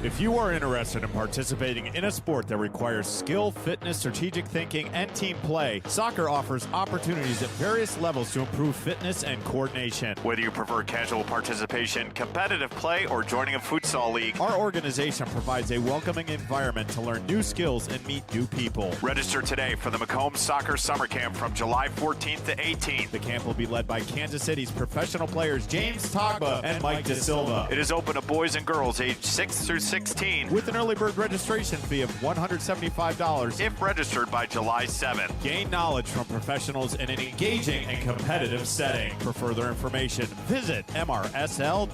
If you are interested in participating in a sport that requires skill, fitness, strategic thinking, and team play, soccer offers opportunities at various levels to improve fitness and coordination. Whether you prefer casual participation, competitive play, or joining a futsal league, our organization provides a welcoming environment to learn new skills and meet new people. Register today for the Macomb Soccer Summer Camp from July 14th to 18th. The camp will be led by Kansas City's professional players James Togba and Mike De Silva. It is open to boys and girls aged 6 through 16 with an early bird registration fee of $175 if registered by July 7th. Gain knowledge from professionals in an engaging and competitive setting. For further information, visit mrsl.us.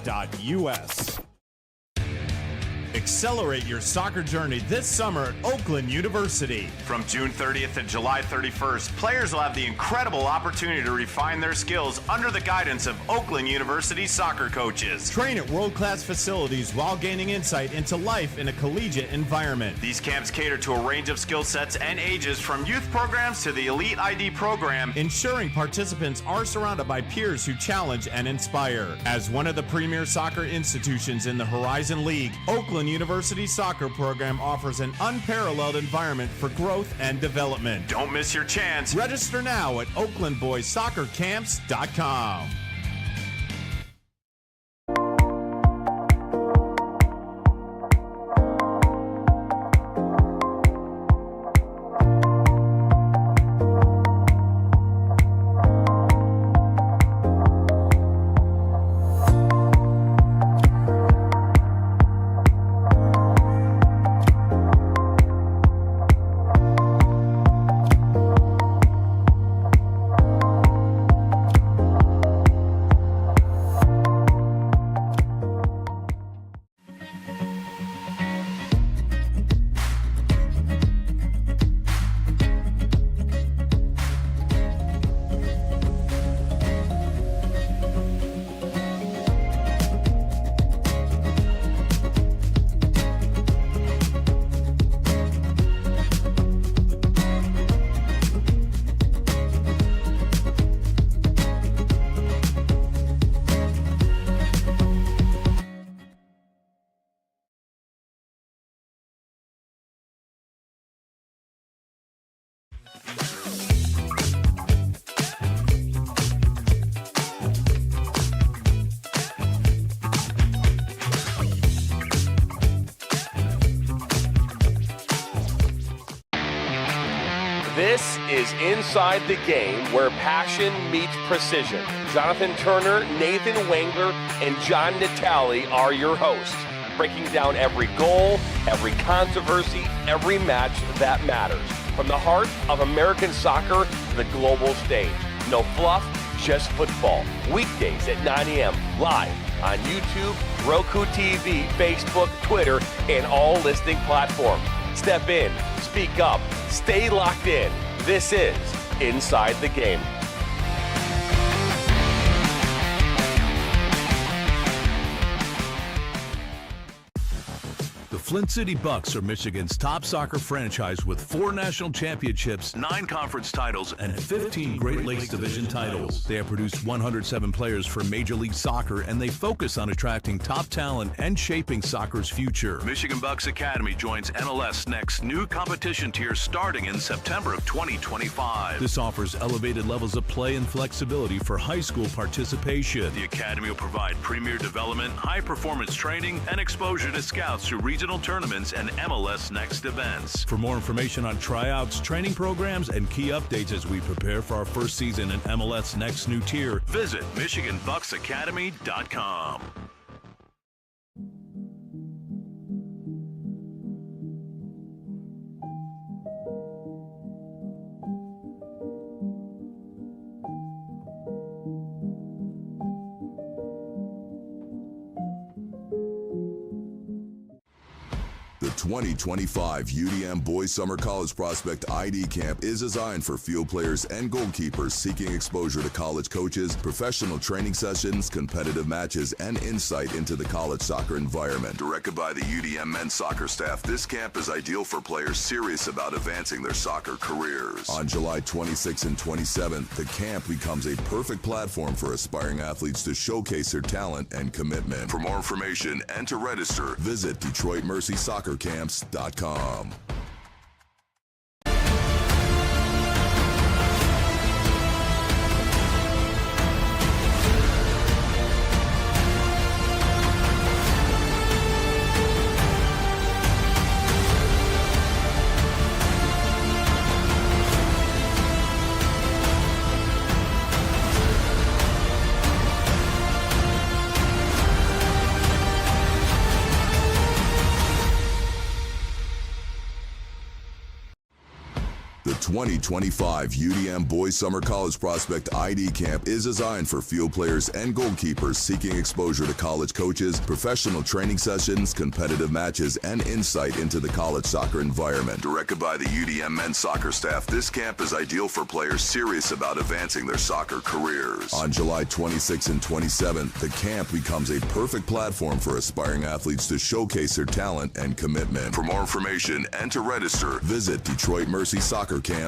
Accelerate your soccer journey this summer at Oakland University. From June 30th and July 31st, players will have the incredible opportunity to refine their skills under the guidance of Oakland University soccer coaches. Train at world-class facilities while gaining insight into life in a collegiate environment. These camps cater to a range of skill sets and ages from youth programs to the Elite ID program, ensuring participants are surrounded by peers who challenge and inspire. As one of the premier soccer institutions in the Horizon League, Oakland University soccer program offers an unparalleled environment for growth and development. Don't miss your chance. Register now at oaklandboyssoccercamps.com. This is Inside the Game, where passion meets precision. Jonathan Turner, Nathan Wengler, and John Natale are your hosts, breaking down every goal, every controversy, every match that matters. From the heart of American soccer to the global stage. No fluff, just football. Weekdays at 9 a.m. live on YouTube, Roku TV, Facebook, Twitter, and all listening platforms. Step in, speak up, stay locked in. This is Inside the Game. The Flint City Bucks are Michigan's top soccer franchise with 4 national championships, 9 conference titles, and 15 Great Lakes Division titles. They have produced 107 players for Major League Soccer, and they focus on attracting top talent and shaping soccer's future. Michigan Bucks Academy joins MLS Next new competition tier starting in September of 2025. This offers elevated levels of play and flexibility for high school participation. The Academy will provide premier development, high-performance training, and exposure to scouts through regional tournaments and MLS Next events. For more information on tryouts, training programs, and key updates as we prepare for our first season in MLS Next new tier, visit MichiganBucksAcademy.com. The 2025 UDM Boys Summer College Prospect ID Camp is designed for field players and goalkeepers seeking exposure to college coaches, professional training sessions, competitive matches, and insight into the college soccer environment. Directed by the UDM men's soccer staff, this camp is ideal for players serious about advancing their soccer careers. On July 26th and 27th, the camp becomes a perfect platform for aspiring athletes to showcase their talent and commitment. For more information and to register, visit DetroitMercySoccerCamps.com. The 2025 UDM Boys Summer College Prospect ID Camp is designed for field players and goalkeepers seeking exposure to college coaches, professional training sessions, competitive matches, and insight into the college soccer environment. Directed by the UDM men's soccer staff, this camp is ideal for players serious about advancing their soccer careers. On July 26th and 27th, the camp becomes a perfect platform for aspiring athletes to showcase their talent and commitment. For more information and to register, visit DetroitMercySoccerCamps.com.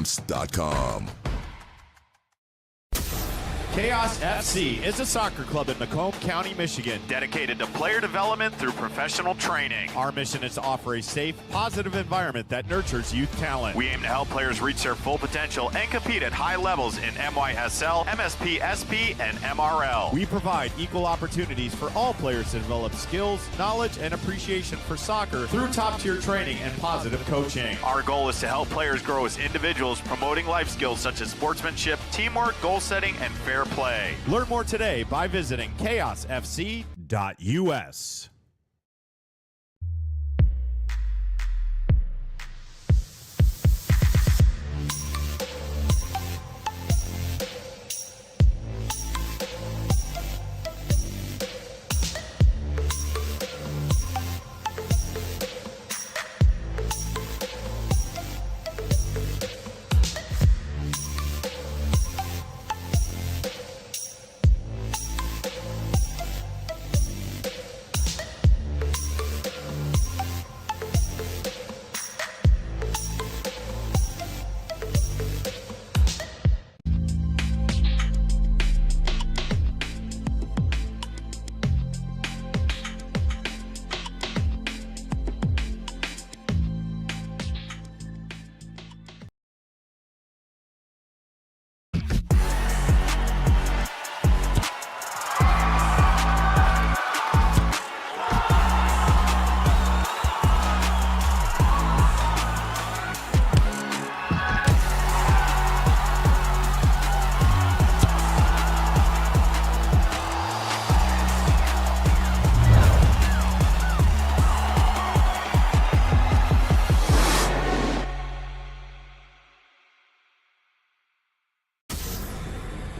Chaos FC is a soccer club in Macomb County, Michigan, dedicated to player development through professional training. Our mission is to offer a safe, positive environment that nurtures youth talent. We aim to help players reach their full potential and compete at high levels in MYSL, MSP, SP, and MRL. We provide equal opportunities for all players to develop skills, knowledge, and appreciation for soccer through top-tier training and positive coaching. Our goal is to help players grow as individuals, promoting life skills such as sportsmanship, teamwork, goal setting, and fair play. Learn more today by visiting chaosfc.us.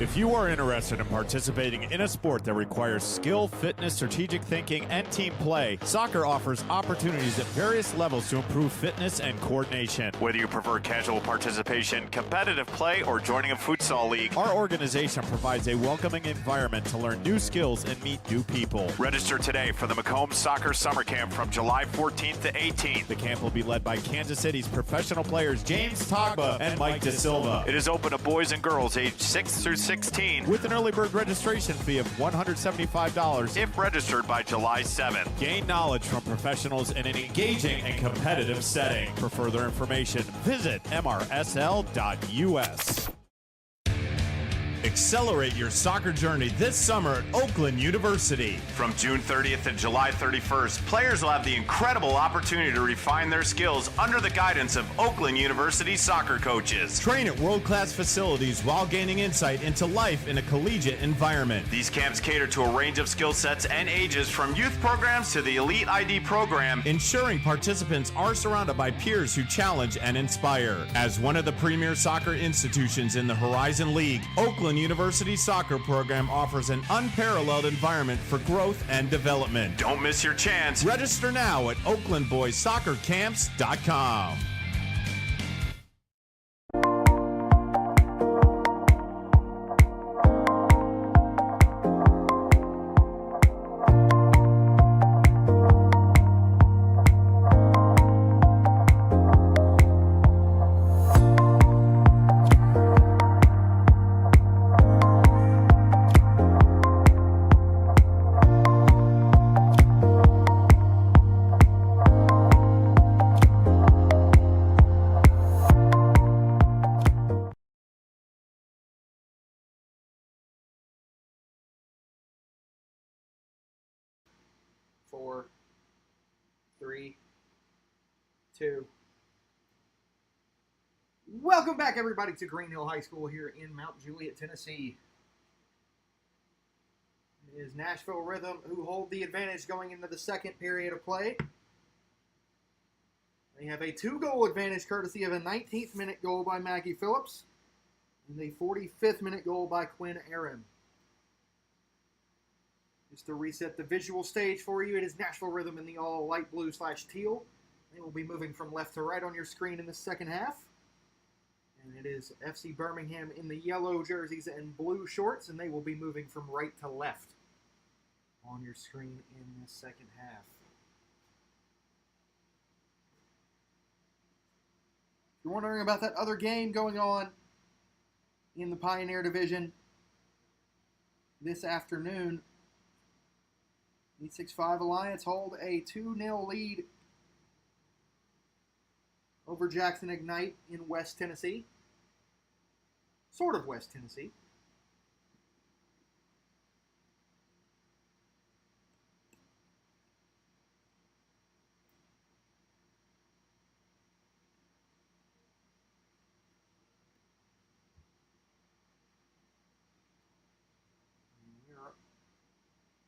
If you are interested in participating in a sport that requires skill, fitness, strategic thinking, and team play, soccer offers opportunities at various levels to improve fitness and coordination. Whether you prefer casual participation, competitive play, or joining a futsal league, our organization provides a welcoming environment to learn new skills and meet new people. Register today for the Macomb Soccer Summer Camp from July 14th to 18th. The camp will be led by Kansas City's professional players James Togba and Mike De Silva. It is open to boys and girls aged 6 through 16 with an early bird registration fee of $175 if registered by July 7th. Gain knowledge from professionals in an engaging and competitive setting. For further information, visit mrsl.us. Accelerate your soccer journey this summer at Oakland University. From June 30th to July 31st, players will have the incredible opportunity to refine their skills under the guidance of Oakland University soccer coaches. Train at world-class facilities while gaining insight into life in a collegiate environment. These camps cater to a range of skill sets and ages from youth programs to the Elite ID program, ensuring participants are surrounded by peers who challenge and inspire. As one of the premier soccer institutions in the Horizon League, Oakland University soccer program offers an unparalleled environment for growth and development. Don't miss your chance. Register now at oaklandboyssoccercamps.com. Four, three, two. Welcome back, everybody, to Green Hill High School here in Mount Juliet, Tennessee. It is Nashville Rhythm who hold the advantage going into the second period of play. They have a 2-goal advantage courtesy of a 19th minute goal by Maggie Phillips and a 45th minute goal by Quinn Aaron. Just to reset the visual stage for you, it is Nashville Rhythm in the all light blue/teal. They will be moving from left to right on your screen in the second half. And it is FC Birmingham in the yellow jerseys and blue shorts, and they will be moving from right to left on your screen in the second half. If you're wondering about that other game going on in the Pioneer Division this afternoon, 865 Alliance hold a 2-0 lead over Jackson Ignite in West Tennessee. Sort of West Tennessee.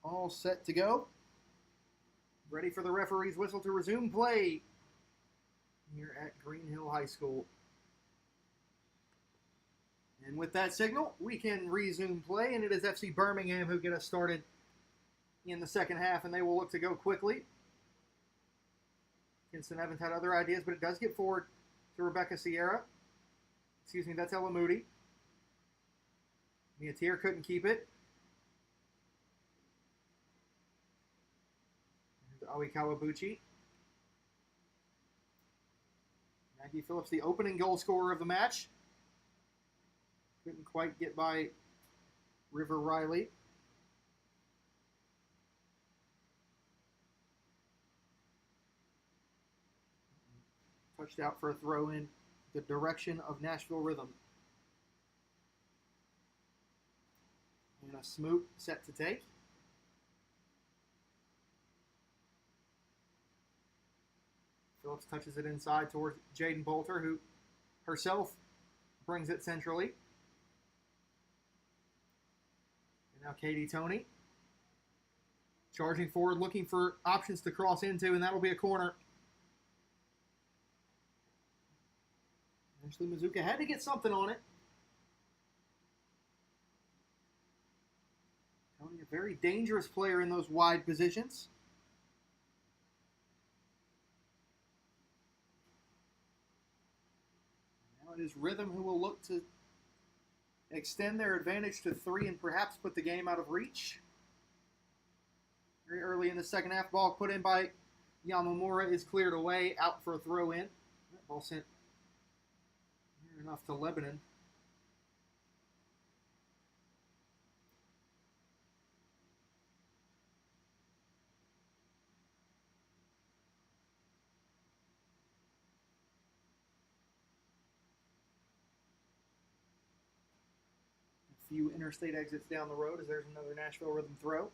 All set to go. Ready for the referee's whistle to resume play here at Green Hill High School. And with that signal, we can resume play, and it is FC Birmingham who get us started in the second half, and they will look to go quickly. Kinston Evans had other ideas, but it does get forward to Rebecca Sierra. Excuse me, that's Ella Moody. Mia Tier couldn't keep it. Aoi Kawabuchi. Maggie Phillips, the opening goal scorer of the match. Couldn't quite get by River Riley. Touched out for a throw in the direction of Nashville Rhythm. And a Smoot set to take. Phillips touches it inside towards Jaden Bolter, who herself brings it centrally. And now Katie Toney charging forward, looking for options to cross into, and that'll be a corner. Ashley Mazuka had to get something on it. A very dangerous player in those wide positions. Now it is Rhythm who will look to extend their advantage to 3 and perhaps put the game out of reach. Very early in the second half, ball put in by Yamamura is cleared away, out for a throw in. That ball sent near enough to Lebanon. A few interstate exits down the road as there's another Nashville Rhythm throw.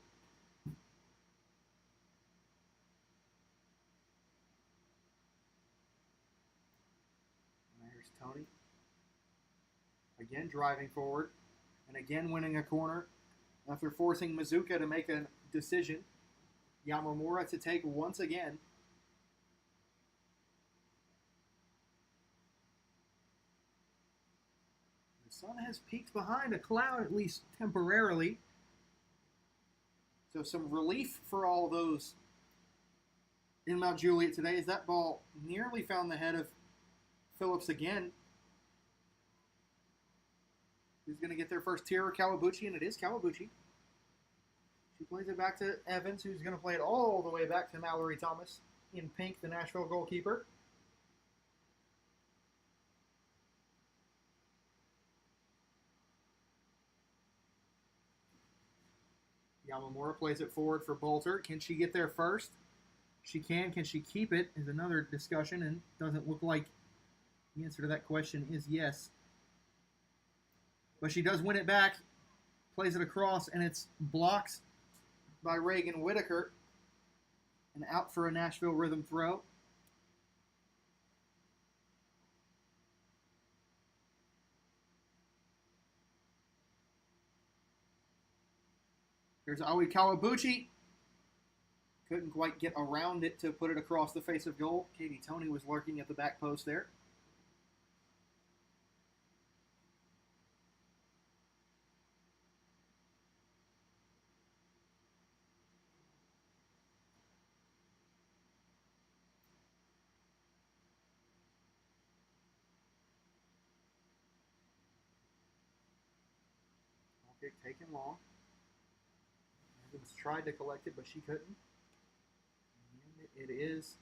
There's Tony. Again driving forward and again winning a corner after forcing Mizuka to make a decision. Yamamura to take once again. The sun has peeked behind a cloud, at least temporarily. So some relief for all those in Mount Juliet today as that ball nearly found the head of Phillips again. Who's going to get their first tier? Kawabuchi, and it is Kawabuchi. She plays it back to Evans, who's going to play it all the way back to Mallory Thomas in pink, the Nashville goalkeeper. Yamamura plays it forward for Bolter. Can she get there first? She can. Can she keep it? Is another discussion, and doesn't look like the answer to that question is yes. But she does win it back, plays it across, and it's blocked by Reagan Whitaker. And out for a Nashville Rhythm throw. Here's Aoi Kawabuchi. Couldn't quite get around it to put it across the face of goal. Katie Tony was lurking at the back post there. Kick taken long. Evans tried to collect it, but she couldn't. And it is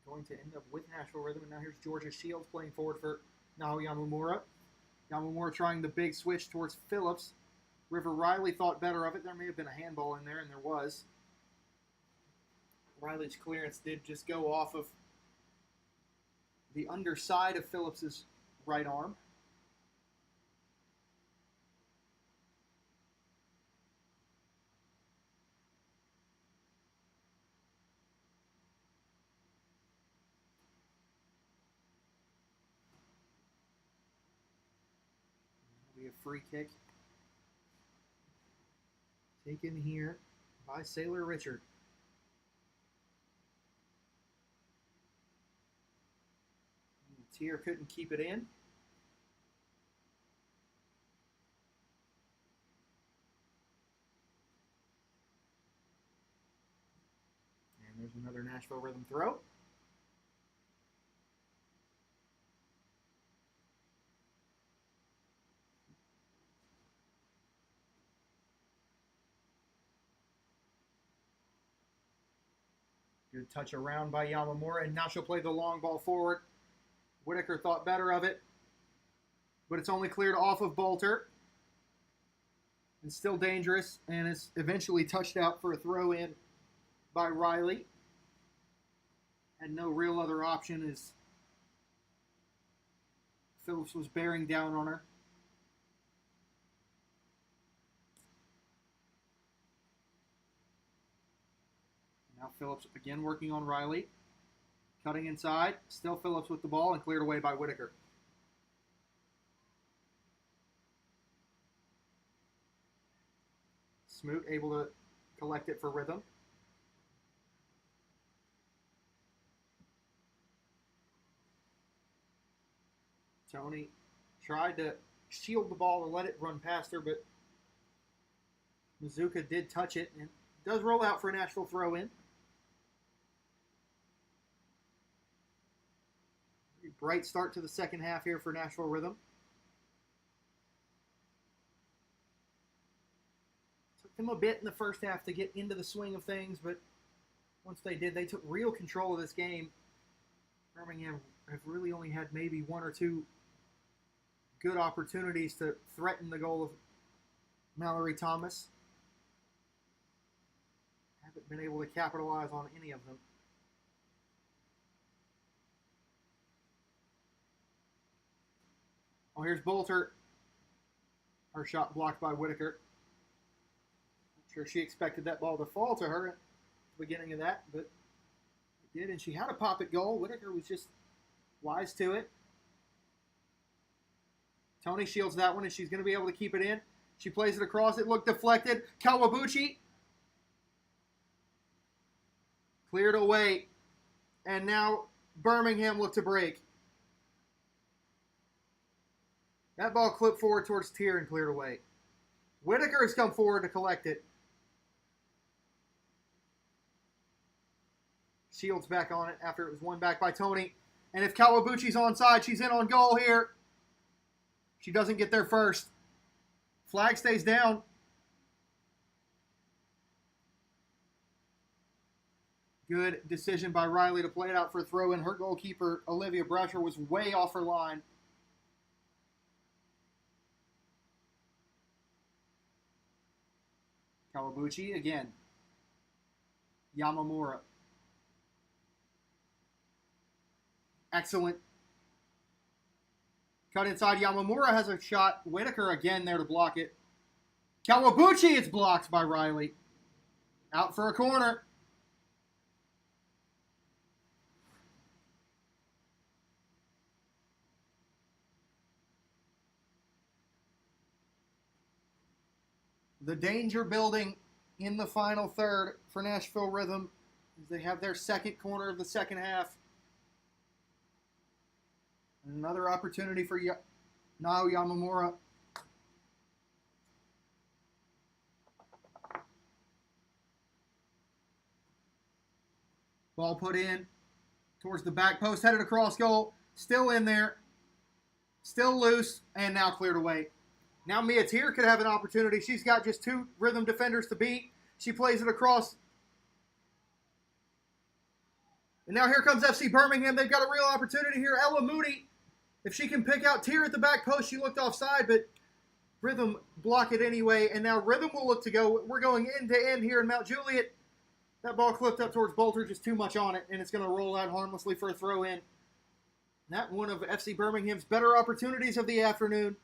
going to end up with Nashville Rhythm. And now here's Georgia Shields playing forward for Nao Yamamura. Yamamura trying the big switch towards Phillips. River Riley thought better of it. There may have been a handball in there, and there was. Riley's clearance did just go off of the underside of Phillips's right arm. A free kick taken here by Sailor Richard. Tier couldn't keep it in. And there's another Nashville Rhythm throw. Good touch around by Yamamura, and now she'll play the long ball forward. Whitaker thought better of it, but it's only cleared off of Bolter. It's still dangerous, and is eventually touched out for a throw-in by Riley. Had no real other option as Phillips was bearing down on her. Now Phillips again working on Riley. Cutting inside. Still Phillips with the ball and cleared away by Whitaker. Smoot able to collect it for Rhythm. Tony tried to shield the ball and let it run past her, but Mazuka did touch it and does roll out for a Nashville throw-in. Bright start to the second half here for Nashville Rhythm. Took them a bit in the first half to get into the swing of things, but once they did, they took real control of this game. Birmingham have really only had maybe one or two good opportunities to threaten the goal of Mallory Thomas. Haven't been able to capitalize on any of them. Oh, here's Bolter. Her shot blocked by Whitaker. Not sure she expected that ball to fall to her at the beginning of that, but it did, and she had a pop-it goal. Whitaker was just wise to it. Tony shields that one, and she's going to be able to keep it in. She plays it across. It looked deflected. Kawabuchi cleared away, and now Birmingham look to break. That ball clipped forward towards Tier and cleared away. Whitaker has come forward to collect it. Shields back on it after it was won back by Tony. And if Kawabuchi's onside, she's in on goal here. She doesn't get there first. Flag stays down. Good decision by Riley to play it out for a throw in. Her goalkeeper, Olivia Brasher, was way off her line. Kawabuchi again. Yamamura. Excellent. Cut inside. Yamamura has a shot. Whitaker again there to block it. Kawabuchi is blocked by Riley. Out for a corner. The danger building in the final third for Nashville Rhythm as they have their second corner of the second half. Another opportunity for Nao Yamamura. Ball put in towards the back post, headed across goal. Still in there. Still loose, and now cleared away. Now Mia Tier could have an opportunity. She's got just two Rhythm defenders to beat. She plays it across. And now here comes FC Birmingham. They've got a real opportunity here. Ella Moody, if she can pick out Tier at the back post, she looked offside, but Rhythm block it anyway. And now Rhythm will look to go. We're going end to end here in Mount Juliet. That ball clipped up towards Bolter, just too much on it, and it's going to roll out harmlessly for a throw in. That one of FC Birmingham's better opportunities of the afternoon.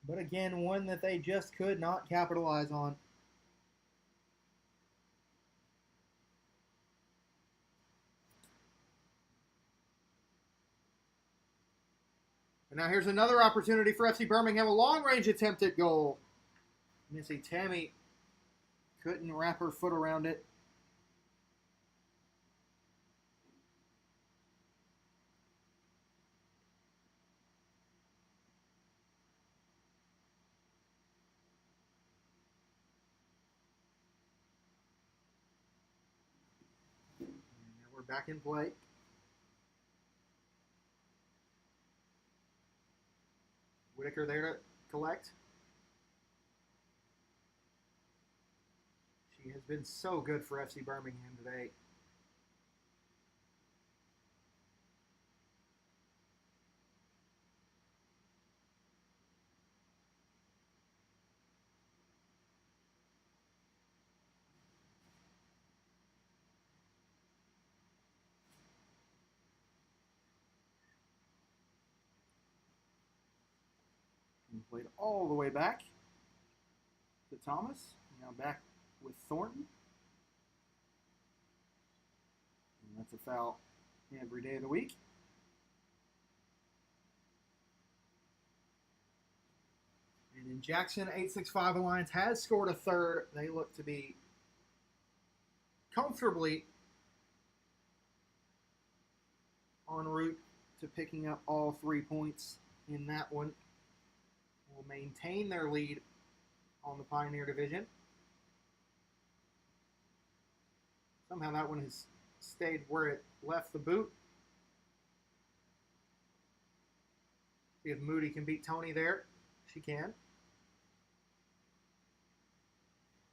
But again, one that they just could not capitalize on. And now here's another opportunity for FC Birmingham, a long-range attempt at goal. Missy Tammy couldn't wrap her foot around it. Back in play. Whitaker there to collect. She has been so good for FC Birmingham today. Played all the way back to Thomas. Now back with Thornton. And that's a foul every day of the week. And in Jackson, 865 Alliance has scored a third. They look to be comfortably en route to picking up all 3 points in that one will maintain their lead on the Pioneer Division. Somehow that one has stayed where it left the boot. See if Moody can beat Tony there. She can.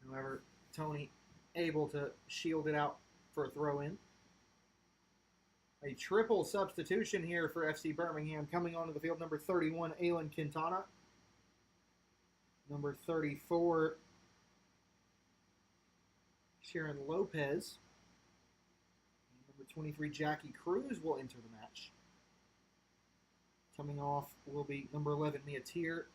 However, Tony able to shield it out for a throw-in. A triple substitution here for FC Birmingham. Coming onto the field, number 31, Aylin Quintana. Number 34, Sharon Lopez. And number 23, Jackie Cruz will enter the match. Coming off will be number 11, Mia Tier.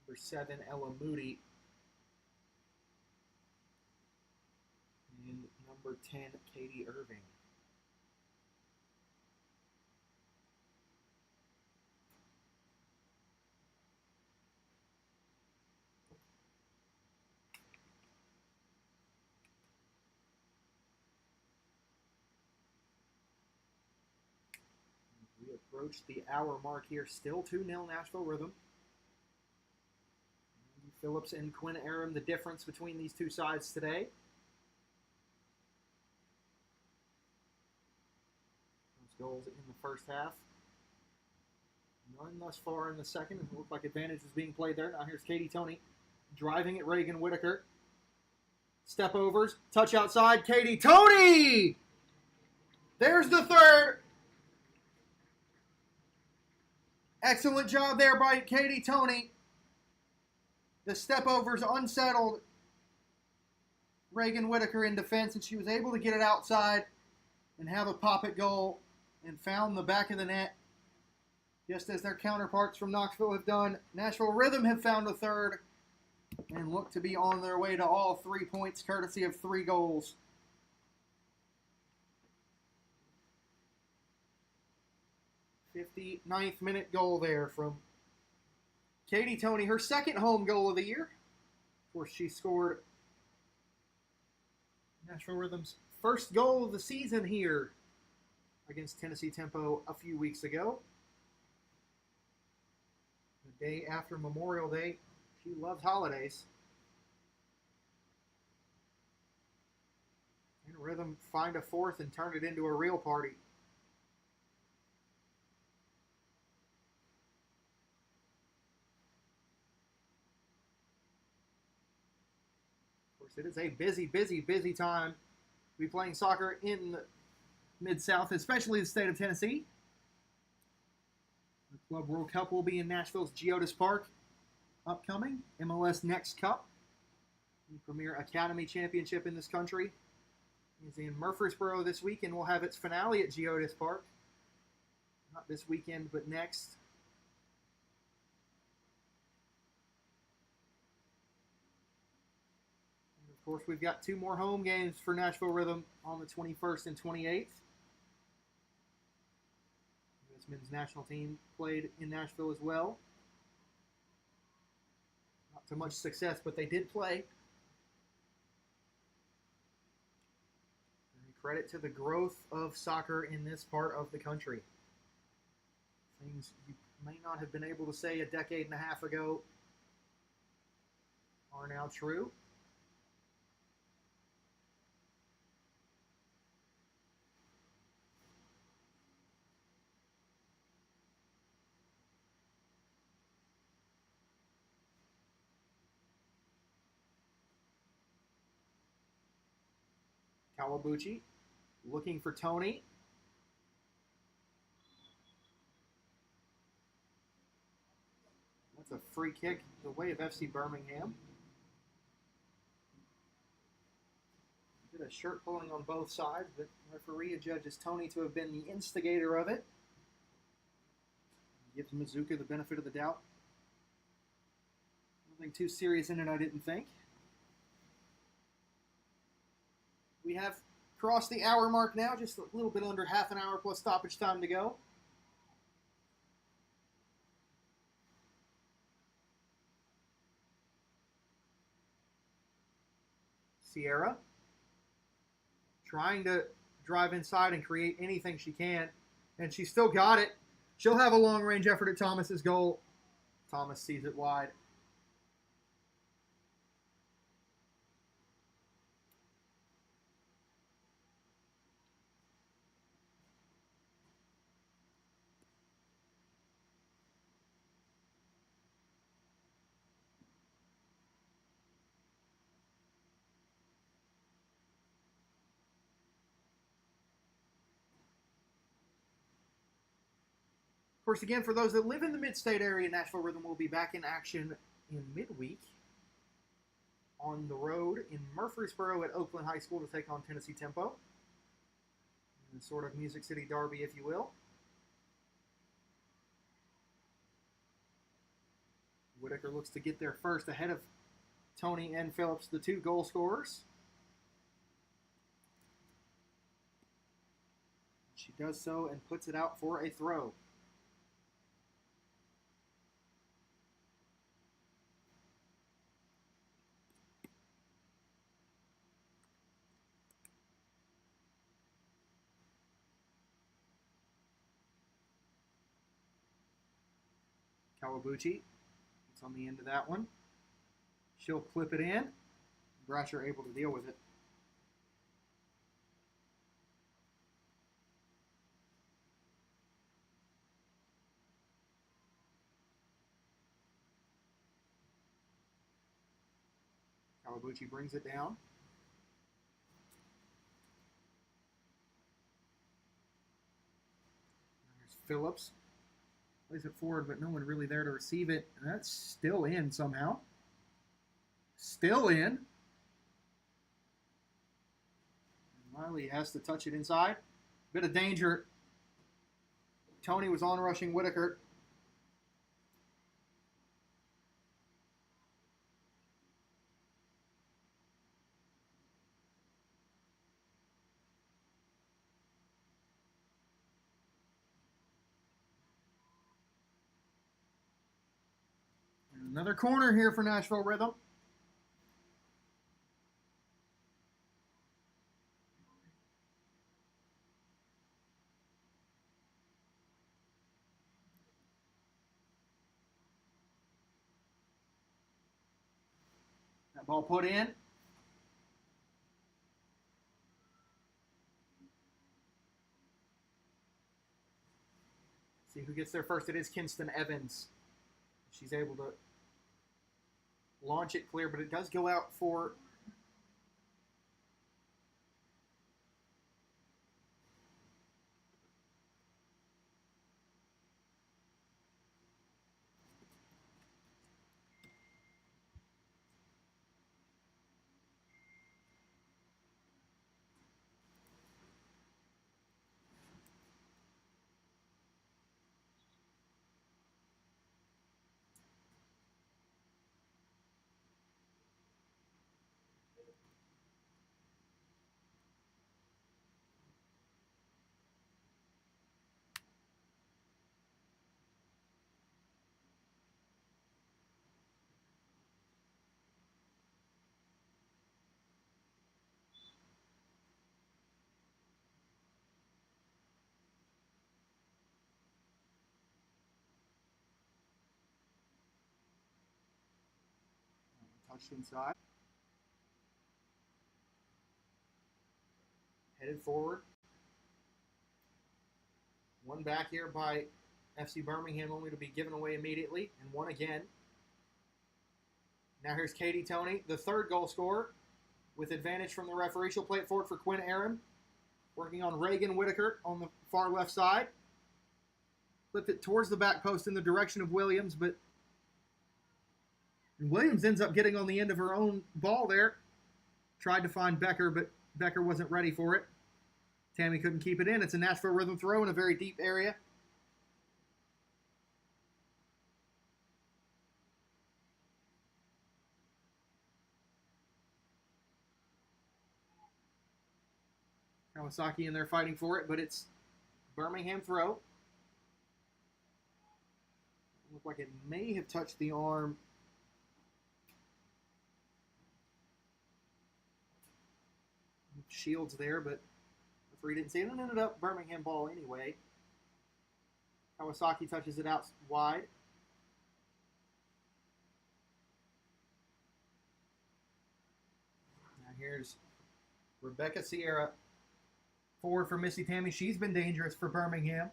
Number 7, Ella Moody. And number 10, Katie Irving. We approach the hour mark here. Still 2-0 Nashville Rhythm. Phillips and Quinn Aram, the difference between these two sides today. Those goals in the first half. None thus far in the second. It looked like advantage was being played there. Now here's Katie Tony driving at Reagan Whitaker. Step overs, touch outside, Katie Tony! There's the third. Excellent job there by Katie Tony. The step overs unsettled Reagan Whitaker in defense, and she was able to get it outside and have a pop-it goal and found the back of the net, just as their counterparts from Knoxville have done. Nashville Rhythm have found a third and look to be on their way to all 3 points, courtesy of 3 goals. 59th minute goal there from Katie Tony, her second home goal of the year. Of course, she scored Nashville Rhythm's first goal of the season here against Tennessee Tempo a few weeks ago. The day after Memorial Day. She loves holidays. And Rhythm find a fourth and turn it into a real party. It is a busy time to be playing soccer in the Mid-South, especially the state of Tennessee. The Club World Cup will be in Nashville's Geodis Park upcoming. MLS Next Cup, the premier academy championship in this country, is in Murfreesboro this week, and will have its finale at Geodis Park. Not this weekend, but next. Of course, we've got 2 more home games for Nashville Rhythm on the 21st and 28th. The men's national team played in Nashville as well. Not to much success, but they did play. And credit to the growth of soccer in this part of the country. Things you may not have been able to say a decade and a half ago are now true. Kawabuchi looking for Tony. That's a free kick the way of FC Birmingham. Bit of shirt pulling on both sides, but referee adjudges Tony to have been the instigator of it. Gives Mizuka the benefit of the doubt. Nothing too serious in it, I didn't think. We have crossed the hour mark now, just a little bit under half an hour plus stoppage time to go. Sierra trying to drive inside and create anything she can. And she still got it. She'll have a long-range effort at Thomas's goal. Thomas sees it wide. Of course, again, for those that live in the mid-state area, Nashville Rhythm will be back in action in midweek on the road in Murfreesboro at Oakland High School to take on Tennessee Tempo. In sort of Music City derby, if you will. Whitaker looks to get there first ahead of Tony and Phillips, the two goal scorers. She does so and puts it out for a throw. Kawabuchi, it's on the end of that one. She'll clip it in. Brasher able to deal with it. Kawabuchi brings it down. There's Phillips. Plays it forward, but no one really there to receive it. And that's still in somehow. Still in. And Miley has to touch it inside. Bit of danger. Tony was on rushing Whitaker. Another corner here for Nashville Rhythm. That ball put in. See who gets there first. It is Kinston Evans. She's able to launch it clear, but it does go out for touched inside. Headed forward. One back here by FC Birmingham, only to be given away immediately, and one again. Now here's Katie Tony, the third goal scorer, with advantage from the referee. She'll play it forward for Quinn Aaron, working on Reagan Whitaker on the far left side. Flipped it towards the back post in the direction of Williams, but Williams ends up getting on the end of her own ball there. Tried to find Becker, but Becker wasn't ready for it. Tammy couldn't keep it in. It's a Nashville Rhythm throw in a very deep area. Kawasaki in there fighting for it, but it's Birmingham throw. Looked like it may have touched the arm. Shields there, but Referee didn't see it, and it ended up Birmingham ball anyway. Kawasaki touches it out wide. Now here's Rebecca Sierra. Forward for Missy Tammy. She's been dangerous for Birmingham.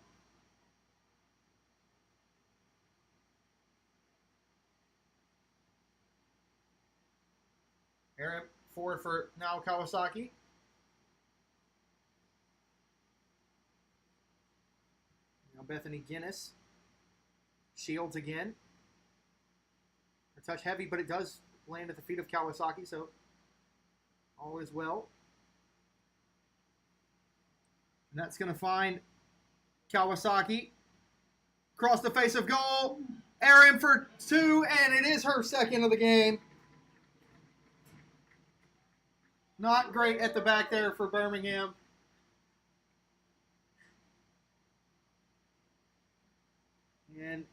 Aaron forward for now Kawasaki. Now Bethany Guinness. Shields again. A touch heavy, but it does land at the feet of Kawasaki, so all is well. And that's going to find Kawasaki. Across the face of goal. Aaron for 2, and it is her second of the game. Not great at the back there for Birmingham. And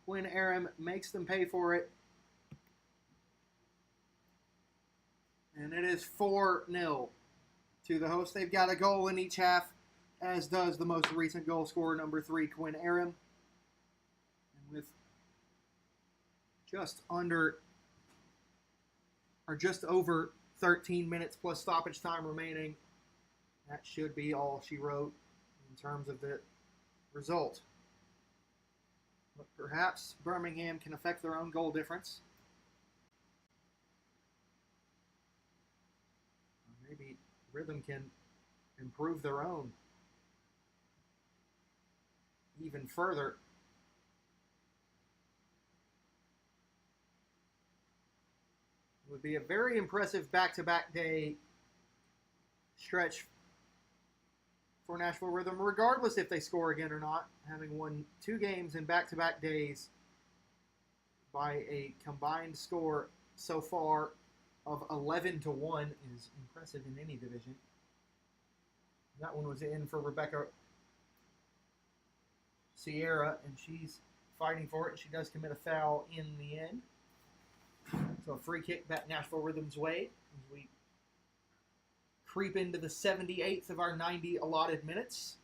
Quinn Aram makes them pay for it. And it is 4-0 to the host. They've got a goal in each half, as does the most recent goal scorer, number 3, Quinn Aram. And with just over 13 minutes plus stoppage time remaining, that should be all she wrote in terms of the result. But perhaps Birmingham can affect their own goal difference. Or maybe Rhythm can improve their own even further. It would be a very impressive back-to-back day stretch for Nashville Rhythm, regardless if they score again or not. Having won 2 games in back-to-back days by a combined score so far of 11-1 is impressive in any division. That one was in for Rebecca Sierra, and she's fighting for it. She does commit a foul in the end. So a free kick back Nashville Rhythm's way as we creep into the 78th of our 90 allotted minutes.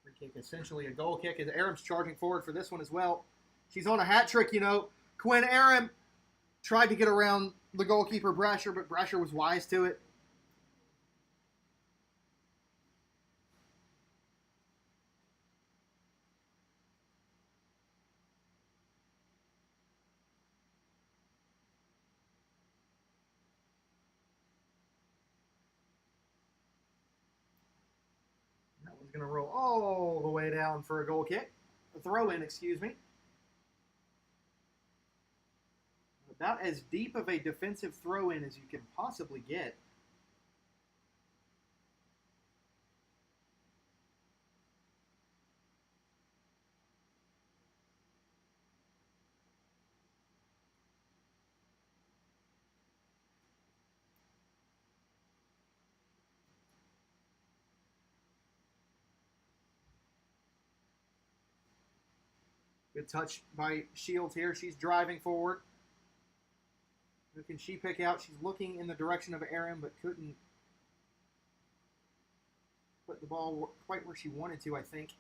Free kick, essentially a goal kick, as Aram's charging forward for this one as well. She's on a hat trick, you know. Quinn Aram tried to get around the goalkeeper, Brasher, but Brasher was wise to it. That one's going to roll all the way down for a goal kick. A throw-in, excuse me. About as deep of a defensive throw-in as you can possibly get. Good touch by Shields here. She's driving forward. Who can she pick out? She's looking in the direction of Aram, but couldn't put the ball quite where she wanted to, I think.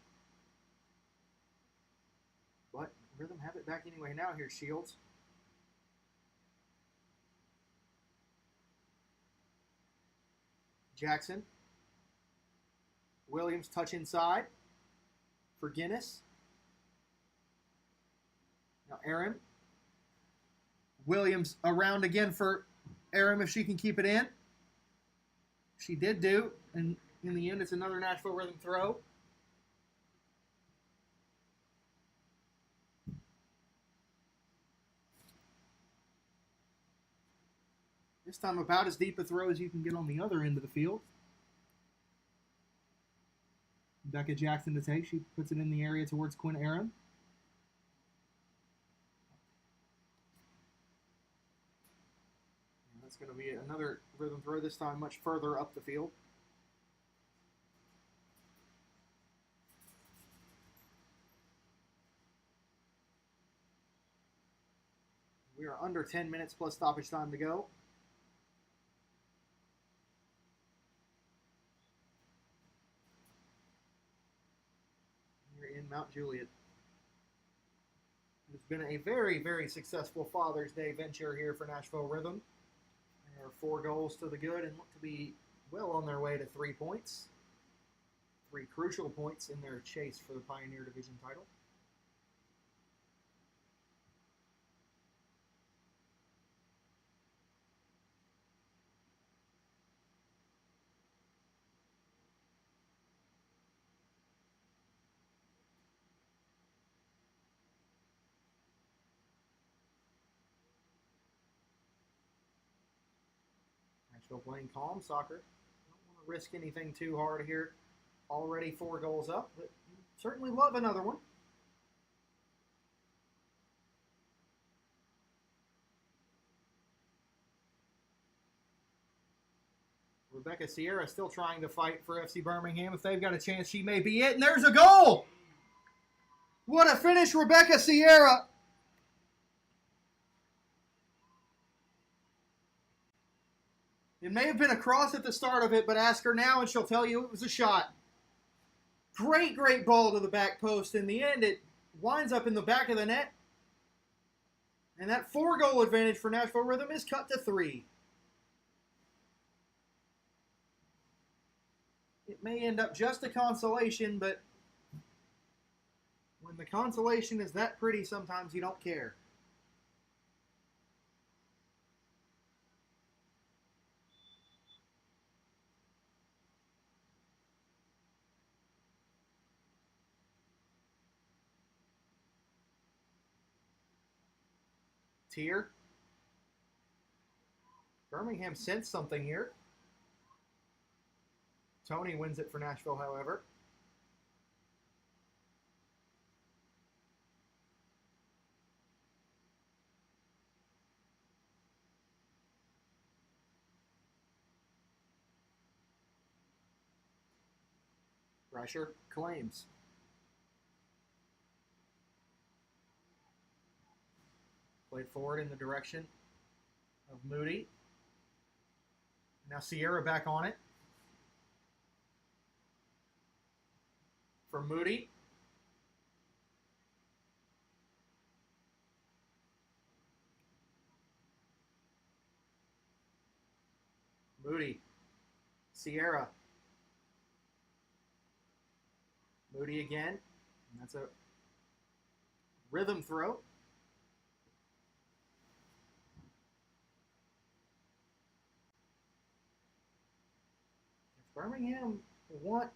But Rhythm have it back anyway. Now here's Shields. Jackson. Williams touch inside for Guinness. Now Aram. Williams around again for Aram if she can keep it in. She did do, and in the end it's another Nashville Rhythm throw. This time about as deep a throw as you can get on the other end of the field. Becca Jackson to take. She puts it in the area towards Quinn Aram. That's going to be another Rhythm throw, this time much further up the field. We are under 10 minutes plus stoppage time to go. Here in Mount Juliet. It's been a very, very successful Father's Day venture here for Nashville Rhythm. They are 4 goals to the good and look to be well on their way to 3 points. 3 crucial points in their chase for the Pioneer Division title. Nashville playing calm soccer. Don't want to risk anything too hard here. Already 4 goals up, but certainly love another one. Rebecca Sierra still trying to fight for FC Birmingham. If they've got a chance, she may be it. And there's a goal! What a finish, Rebecca Sierra! It may have been a cross at the start of it, but ask her now and she'll tell you it was a shot. Great, great ball to the back post. In the end, it winds up in the back of the net. And that 4-goal advantage for Nashville Rhythm is cut to 3. It may end up just a consolation, but when the consolation is that pretty, sometimes you don't care. Tier. Birmingham sensed something here. Tony wins it for Nashville, however. Pressure claims. Played forward in the direction of Moody. Now Sierra back on it. For Moody. Moody. Sierra. Moody again. And that's a rhythm throw. If Birmingham want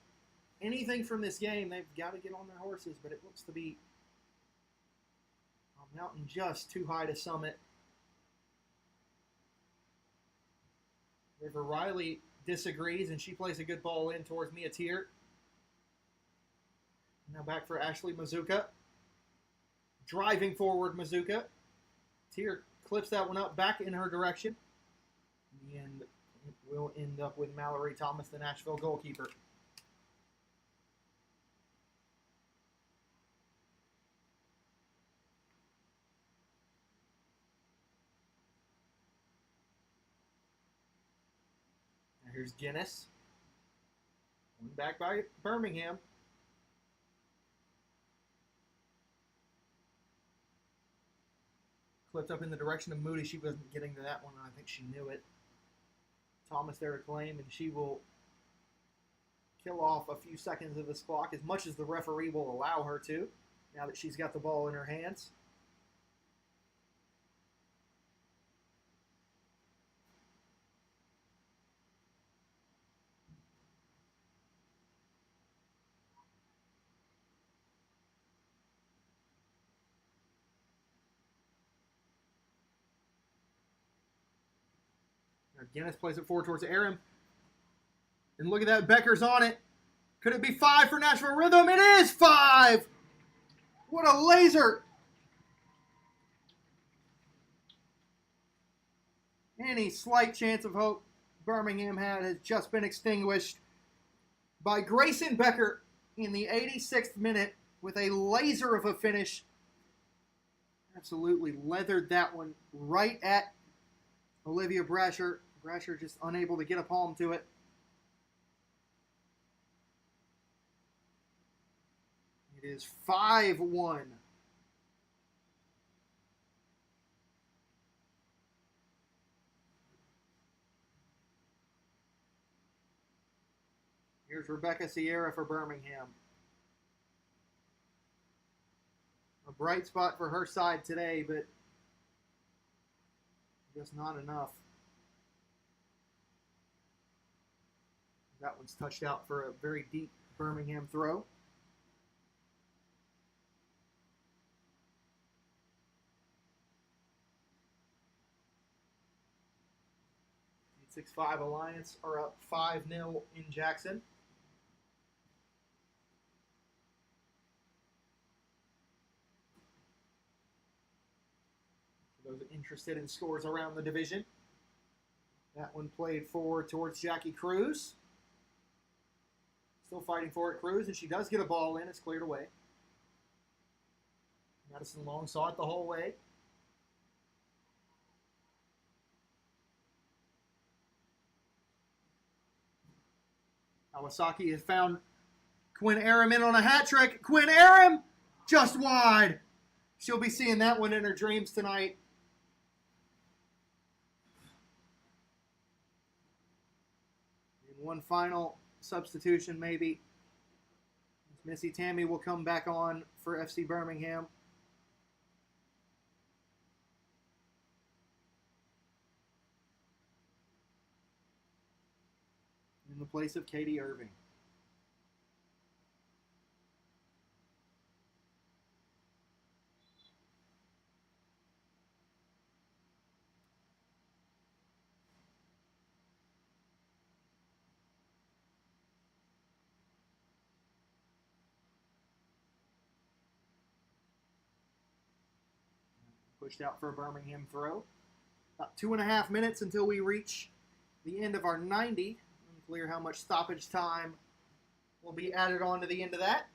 anything from this game, they've got to get on their horses, but it looks to be a mountain just too high to summit. River Riley disagrees, and she plays a good ball in towards Mia Tier. Now back for Ashley Mazuka. Driving forward, Mazuka. Tier clips that one up back in her direction. And it will end up with Mallory Thomas, the Nashville goalkeeper. Now here's Guinness. One back by Birmingham. Clipped up in the direction of Moody. She wasn't getting to that one, and I think she knew it. Thomas there to claim, and she will kill off a few seconds of this clock, as much as the referee will allow her to, now that she's got the ball in her hands. Guinness plays it forward towards Aram. And look at that, Becker's on it. Could it be 5 for Nashville Rhythm? It is 5! What a laser! Any slight chance of hope Birmingham had has just been extinguished by Grayson Becker in the 86th minute with a laser of a finish. Absolutely leathered that one right at Olivia Brasher. Brasher just unable to get a palm to it. It is 5-1. Here's Rebecca Sierra for Birmingham. A bright spot for her side today, but just not enough. That one's touched out for a very deep Birmingham throw. The 6-5 Alliance are up 5-0 in Jackson. For those interested in scores around the division, that one played forward towards Jackie Cruz. Still fighting for it, Cruz, and she does get a ball in. It's cleared away. Madison Long saw it the whole way. Kawasaki has found Quinn Aram in on a hat trick. Quinn Aram just wide. She'll be seeing that one in her dreams tonight. And one final substitution maybe. Missy Tammy will come back on for FC Birmingham. In the place of Katie Irving. Pushed out for a Birmingham throw. About 2.5 minutes until we reach the end of our 90. Unclear how much stoppage time will be added on to the end of that.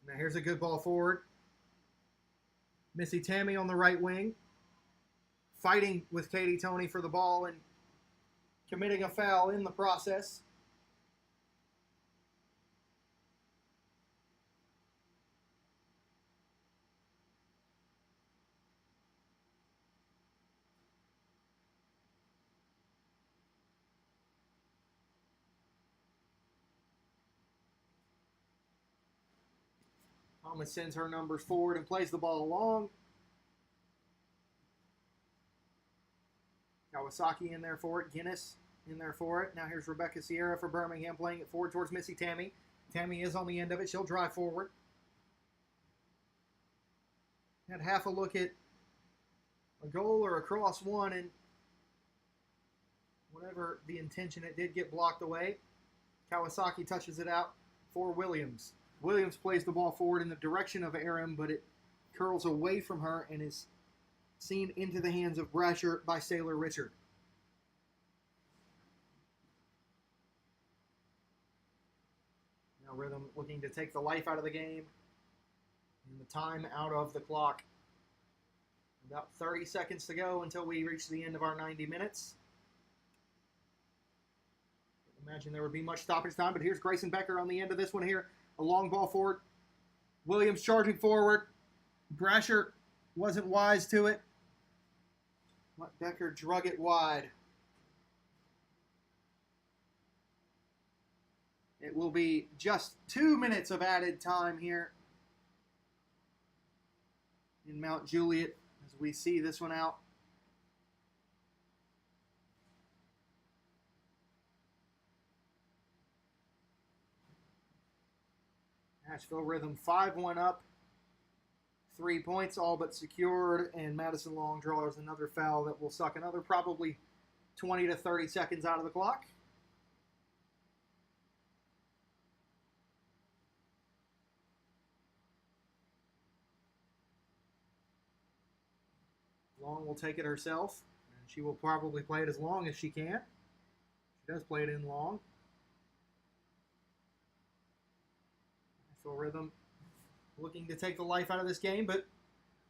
Now here's a good ball forward. Missy Tammy on the right wing, fighting with Katie Toney for the ball and committing a foul in the process. Thomas sends her numbers forward and plays the ball along. Kawasaki in there for it. Guinness in there for it. Now here's Rebecca Sierra for Birmingham playing it forward towards Missy Tammy. Tammy is on the end of it. She'll drive forward. Had half a look at a goal or a cross one, and whatever the intention, it did get blocked away. Kawasaki touches it out for Williams. Williams plays the ball forward in the direction of Aram, but it curls away from her and is seen into the hands of Brasher by Sailor Richard. Now Rhythm looking to take the life out of the game and the time out of the clock. About 30 seconds to go until we reach the end of our 90 minutes. Imagine there would be much stoppage time, but here's Grayson Becker on the end of this one here. A long ball forward. Williams charging forward. Brasher wasn't wise to it. Let Becker drug it wide. It will be just 2 minutes of added time here in Mount Juliet as we see this one out. Nashville Rhythm 5-1 up. 3 points all but secured, and Madison Long draws another foul that will suck another probably 20 to 30 seconds out of the clock. Long will take it herself, and she will probably play it as long as she can. She does play it in long. Nashville Rhythm looking to take the life out of this game, but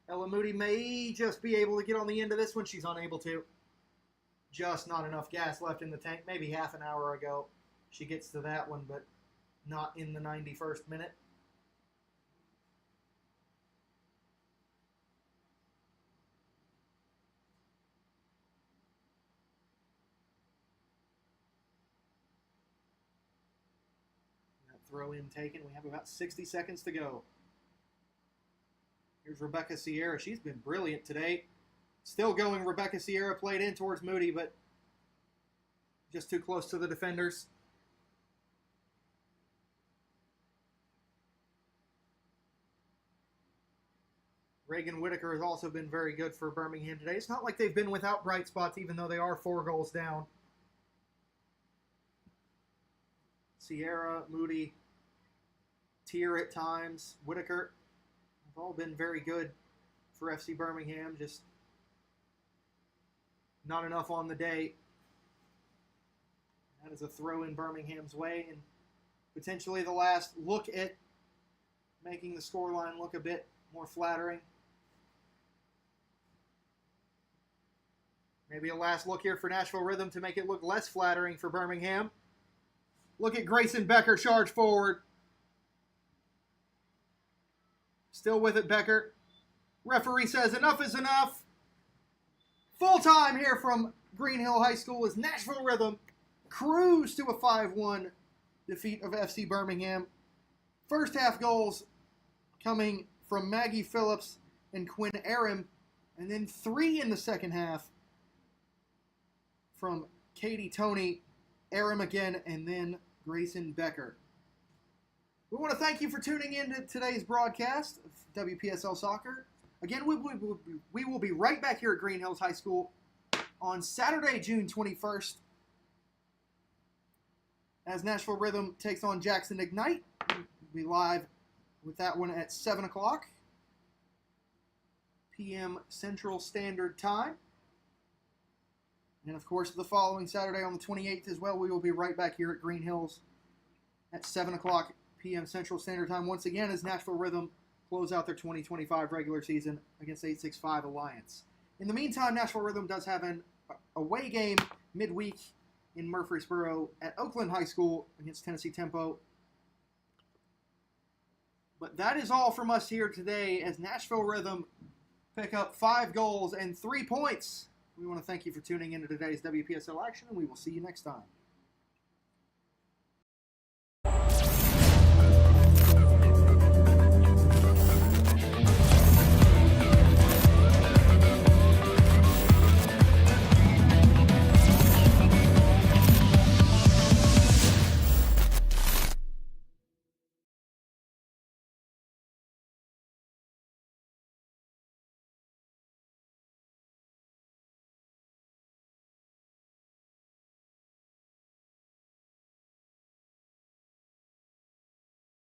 Ella Moody may just be able to get on the end of this one. She's unable to. Just not enough gas left in the tank. Maybe half an hour ago she gets to that one, but not in the 91st minute. That throw in taken. We have about 60 seconds to go. Here's Rebecca Sierra. She's been brilliant today. Still going, Rebecca Sierra played in towards Moody, but just too close to the defenders. Reagan Whitaker has also been very good for Birmingham today. It's not like they've been without bright spots, even though they are 4 goals down. Sierra, Moody, Tier at times, Whitaker have all been very good for FC Birmingham. Just not enough on the day. That is a throw in Birmingham's way, and potentially the last look at making the scoreline look a bit more flattering. Maybe a last look here for Nashville Rhythm to make it look less flattering for Birmingham. Look at Grayson Becker charge forward. Still with it, Becker. Referee says enough is enough. Full time here from Green Hill High School as Nashville Rhythm cruise to a 5-1 defeat of FC Birmingham. First half goals coming from Maggie Phillips and Quinn Aram, and then 3 in the second half from Katie Toney, Aram again, and then Grayson Becker. We want to thank you for tuning in to today's broadcast of WPSL Soccer. Again, we will be right back here at Green Hills High School on Saturday, June 21st, as Nashville Rhythm takes on Jackson Ignite. We'll be live with that one at 7 o'clock p.m. Central Standard Time. And, of course, the following Saturday on the 28th as well, we will be right back here at Green Hills at 7 o'clock p.m. Central Standard Time. Once again, as Nashville Rhythm close out their 2025 regular season against 865 Alliance. In the meantime, Nashville Rhythm does have an away game midweek in Murfreesboro at Oakland High School against Tennessee Tempo. But that is all from us here today as Nashville Rhythm pick up 5 goals and 3 points. We want to thank you for tuning into today's WPSL action, and we will see you next time.